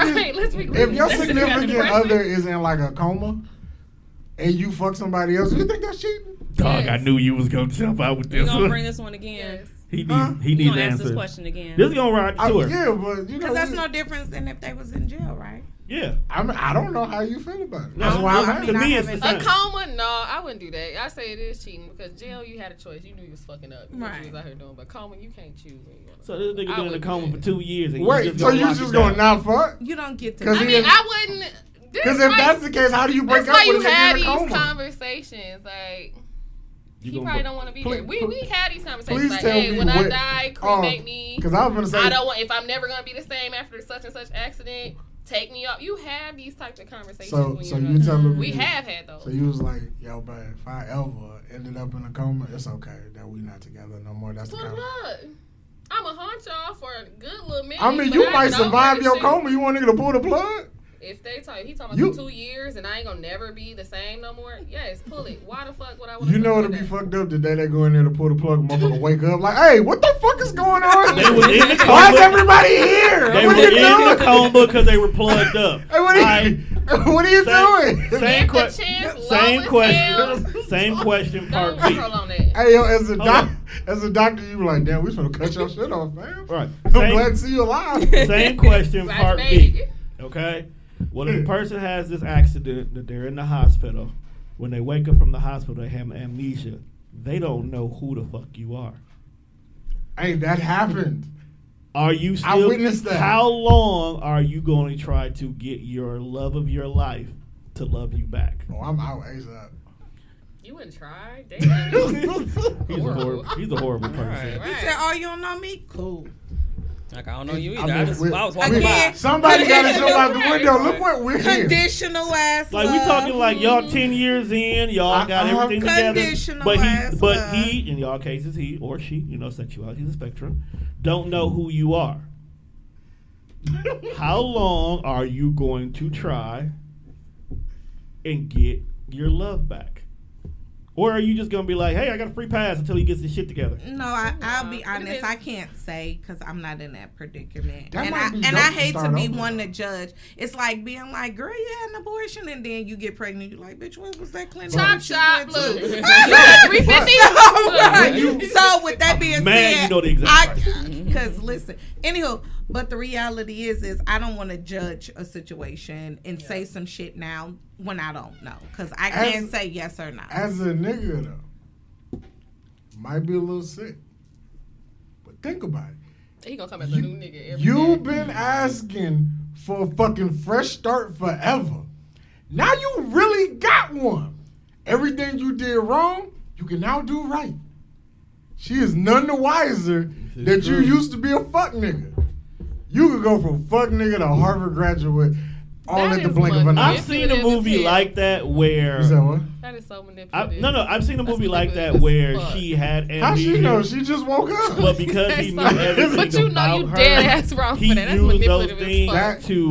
if your significant other is in like a coma and you fuck somebody else, do you think that's cheating? Dog, yes. I knew you was gonna jump out with this. We're gonna bring this one again. Yes. He needs to answer this question again. This is gonna ride the tour. Yeah, but because that's no difference than if they was in jail, right? Yeah. I don't know how you feel about it. That's why to me it's the same. A coma, no, I wouldn't do that. I say it is cheating because jail, you had a choice. You knew you was fucking up. You was out here doing, but coma, you can't choose. So this nigga been in a coma for 2 years. And wait, so you just gonna not fuck? You don't get to. I mean, I wouldn't. Because if that's the case, how do you break up with a nigga in a coma? That's why you had these conversations, like. He probably don't want to be there. We had these conversations like, hey, when I die, cremate me. Because I was gonna say, I don't want. If I'm never gonna be the same after such and such accident, take me off. You have these types of conversations. So you telling me we have had those. So you was like, yo, man, if I ever ended up in a coma, it's okay that we not together no more. That's the kind. Look, I'm a haunt y'all for a good little minute. I mean, you might survive your coma. You want nigga to pull the plug? If he talking about 2 years and I ain't gonna never be the same no more, yes, pull it. Why the fuck would I want to? You know it'll be fucked up the day they go in there to pull the plug, motherfucker wake up like, hey, what the fuck is going on? They was in the coma. Why is everybody here? They were in the coma because they were plugged up. Hey, what are you doing? Same question. Part B. Hey, yo, as a doctor, you were like, damn, we finna cut your shit off, man. Right. I'm glad to see you alive. Same question. Part B. Okay. Well, if a person has this accident that they're in the hospital, when they wake up from the hospital, they have amnesia. They don't know who the fuck you are. Hey, that happened. Are you still? I witnessed that. How long are you going to try to get your love of your life to love you back? Oh, I'm out ASAP. You wouldn't try? He's a horrible person. Right. He said, "Oh, you don't know me? Cool." Like, I don't know you either. I was walking by. Somebody got to jump out the window. Look what we're conditional ass. Like, we talking like y'all 10 years in, y'all got everything together. But he, in y'all cases, he or she, sexuality is a spectrum, don't know who you are. How long are you going to try and get your love back? Or are you just gonna be like, hey, I got a free pass until he gets his shit together? No, I'll be honest. I can't say because I'm not in that predicament, That and might be I dope to hate to start be over, one though. to judge. It's like being like, girl, you had an abortion, and then you get pregnant. You're like, bitch, what was that clinic? Chop that you shop, went look. to? 350. So with that being Man, said, you know the exact price. because listen, anywho, but the reality is I don't want to judge a situation and say some shit now when I don't know, because I can't say yes or no. As a nigga, though, might be a little sick. But think about it. He gonna come as a new nigga every You've day. been asking for a fucking fresh start forever. Now you really got one. Everything you did wrong, you can now do right. She is none the wiser that you used to be a fuck nigga. You could go from fuck nigga to Harvard graduate all That at the is blink of an eye. I've seen a movie like that where. You said what? That is so manipulative. No, I've seen a That's movie like that manipulative where as fuck. she had amnesia. How she know? She just woke up. But because he knew everything But you know about you her, dead ass wrong he for that. That's used those manipulative as things fuck. to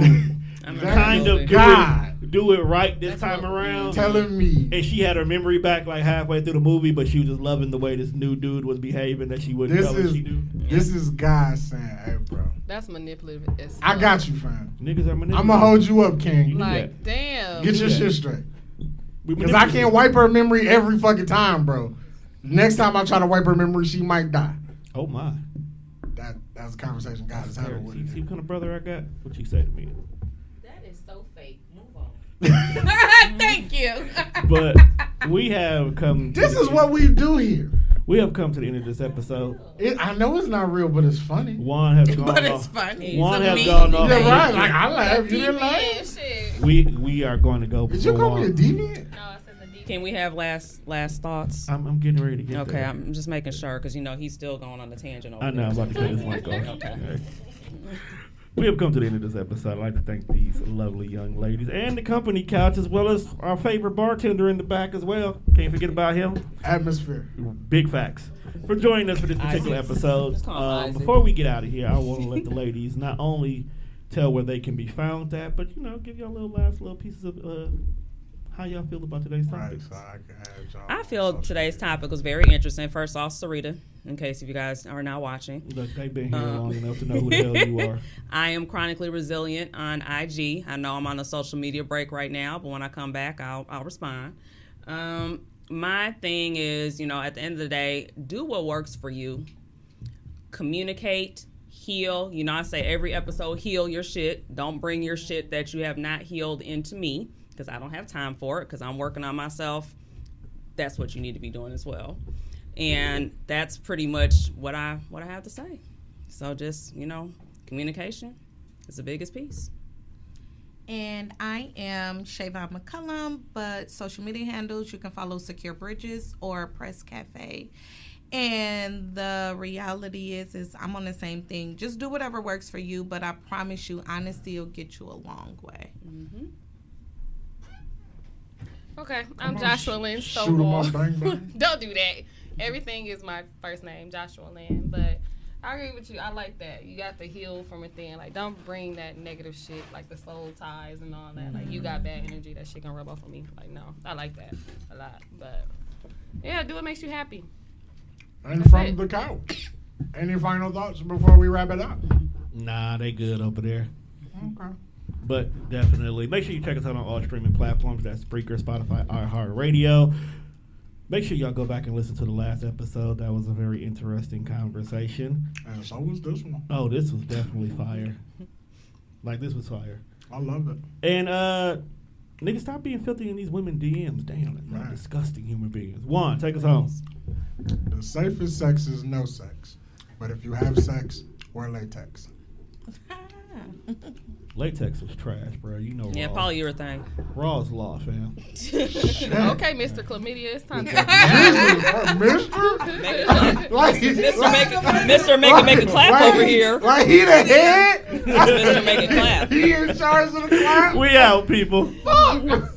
I'm kind not of God. do it right this That's time what- around. Telling me. And she had her memory back like halfway through the movie, but she was just loving the way this new dude was behaving that she wouldn't This tell her is she knew. this is God saying, "Hey, bro, That's manipulative as fuck. I got you, fam. Niggas are manipulative. I'm gonna hold you up, King. You Like, damn. Get your Yeah. shit straight. We Because I can't wipe her memory every fucking time, bro. Next time I try to wipe her memory, she might die. Oh my. That's a conversation God is having with See you. what kind of brother I got? What she say to me? That is so fake. Move on. Thank you. But we have come. This is what we do here. We have come to the end of this episode. I know it's not real, but it's funny. Juan has gone But off. it's funny. One It's a has meme. gone off. Yeah, right. Like I laugh. You didn't laugh. Deviant shit. We are going to go. Did you before call me a Juan. deviant? No, I said the deep. Can we have last thoughts? I'm getting ready to get Okay, there. I'm just making sure because he's still going on the tangent over I know. I'm there. about to get this mic off. Okay. Okay. We have come to the end of this episode. I'd like to thank these lovely young ladies and the company couch, as well as our favorite bartender in the back as well. Can't forget about him. Atmosphere. Big facts for joining us for this particular Isaac. episode. Just call him Isaac. Before we get out of here, I want to let the ladies not only tell where they can be found at, but give y'all little pieces of how y'all feel about today's Right. topic. So I can have y'all. I feel on social today's media. topic was very interesting. First off, Serita, in case if you guys are not watching. Look, they've been here long enough to know who the hell you are. I am chronically resilient on IG. I know I'm on a social media break right now, but when I come back, I'll respond. My thing is, at the end of the day, do what works for you. Communicate, heal. I say every episode, heal your shit. Don't bring your shit that you have not healed into me, because I don't have time for it, because I'm working on myself. That's what you need to be doing as well. And that's pretty much what I have to say. So just, communication is the biggest piece. And I am Shayvon McCullum, but social media handles, you can follow Secure Bridges or Press Cafe. And the reality is I'm on the same thing. Just do whatever works for you, but I promise you, honesty will get you a long way. Mm-hmm. Okay, I'm Come on, Joshualynn. shoot 'em up, bang, bang. Don't do that. Everything is my first name, Joshualynn. But I agree with you. I like that. You got to heal from within. Like, don't bring that negative shit, like the soul ties and all that. Like, you got bad energy. That shit gonna rub off on me. Like, no, I like that a lot. But yeah, do what makes you happy. And That's from it. the couch. Any final thoughts before we wrap it up? Nah, they good over there. Okay. But definitely, make sure you check us out on all streaming platforms. That's Spreaker, Spotify, iHeartRadio. Make sure y'all go back and listen to the last episode. That was a very interesting conversation. And so was this one. Oh, this was definitely fire. Like, this was fire. I love it. And, niggas, stop being filthy in these women DMs. Damn, y'all Right. disgusting human beings. Juan, take us home. The safest sex is no sex. But if you have sex, wear latex. Latex was trash, bro. You know Yeah, Raw. polyurethane. Raw's law, fam. Okay, Mr. Chlamydia, it's time to Mister? Make Like, Mr. Make it clap over here. Like he the head? Mr. Make it clap. He in charge of the clap? We out, people. Fuck.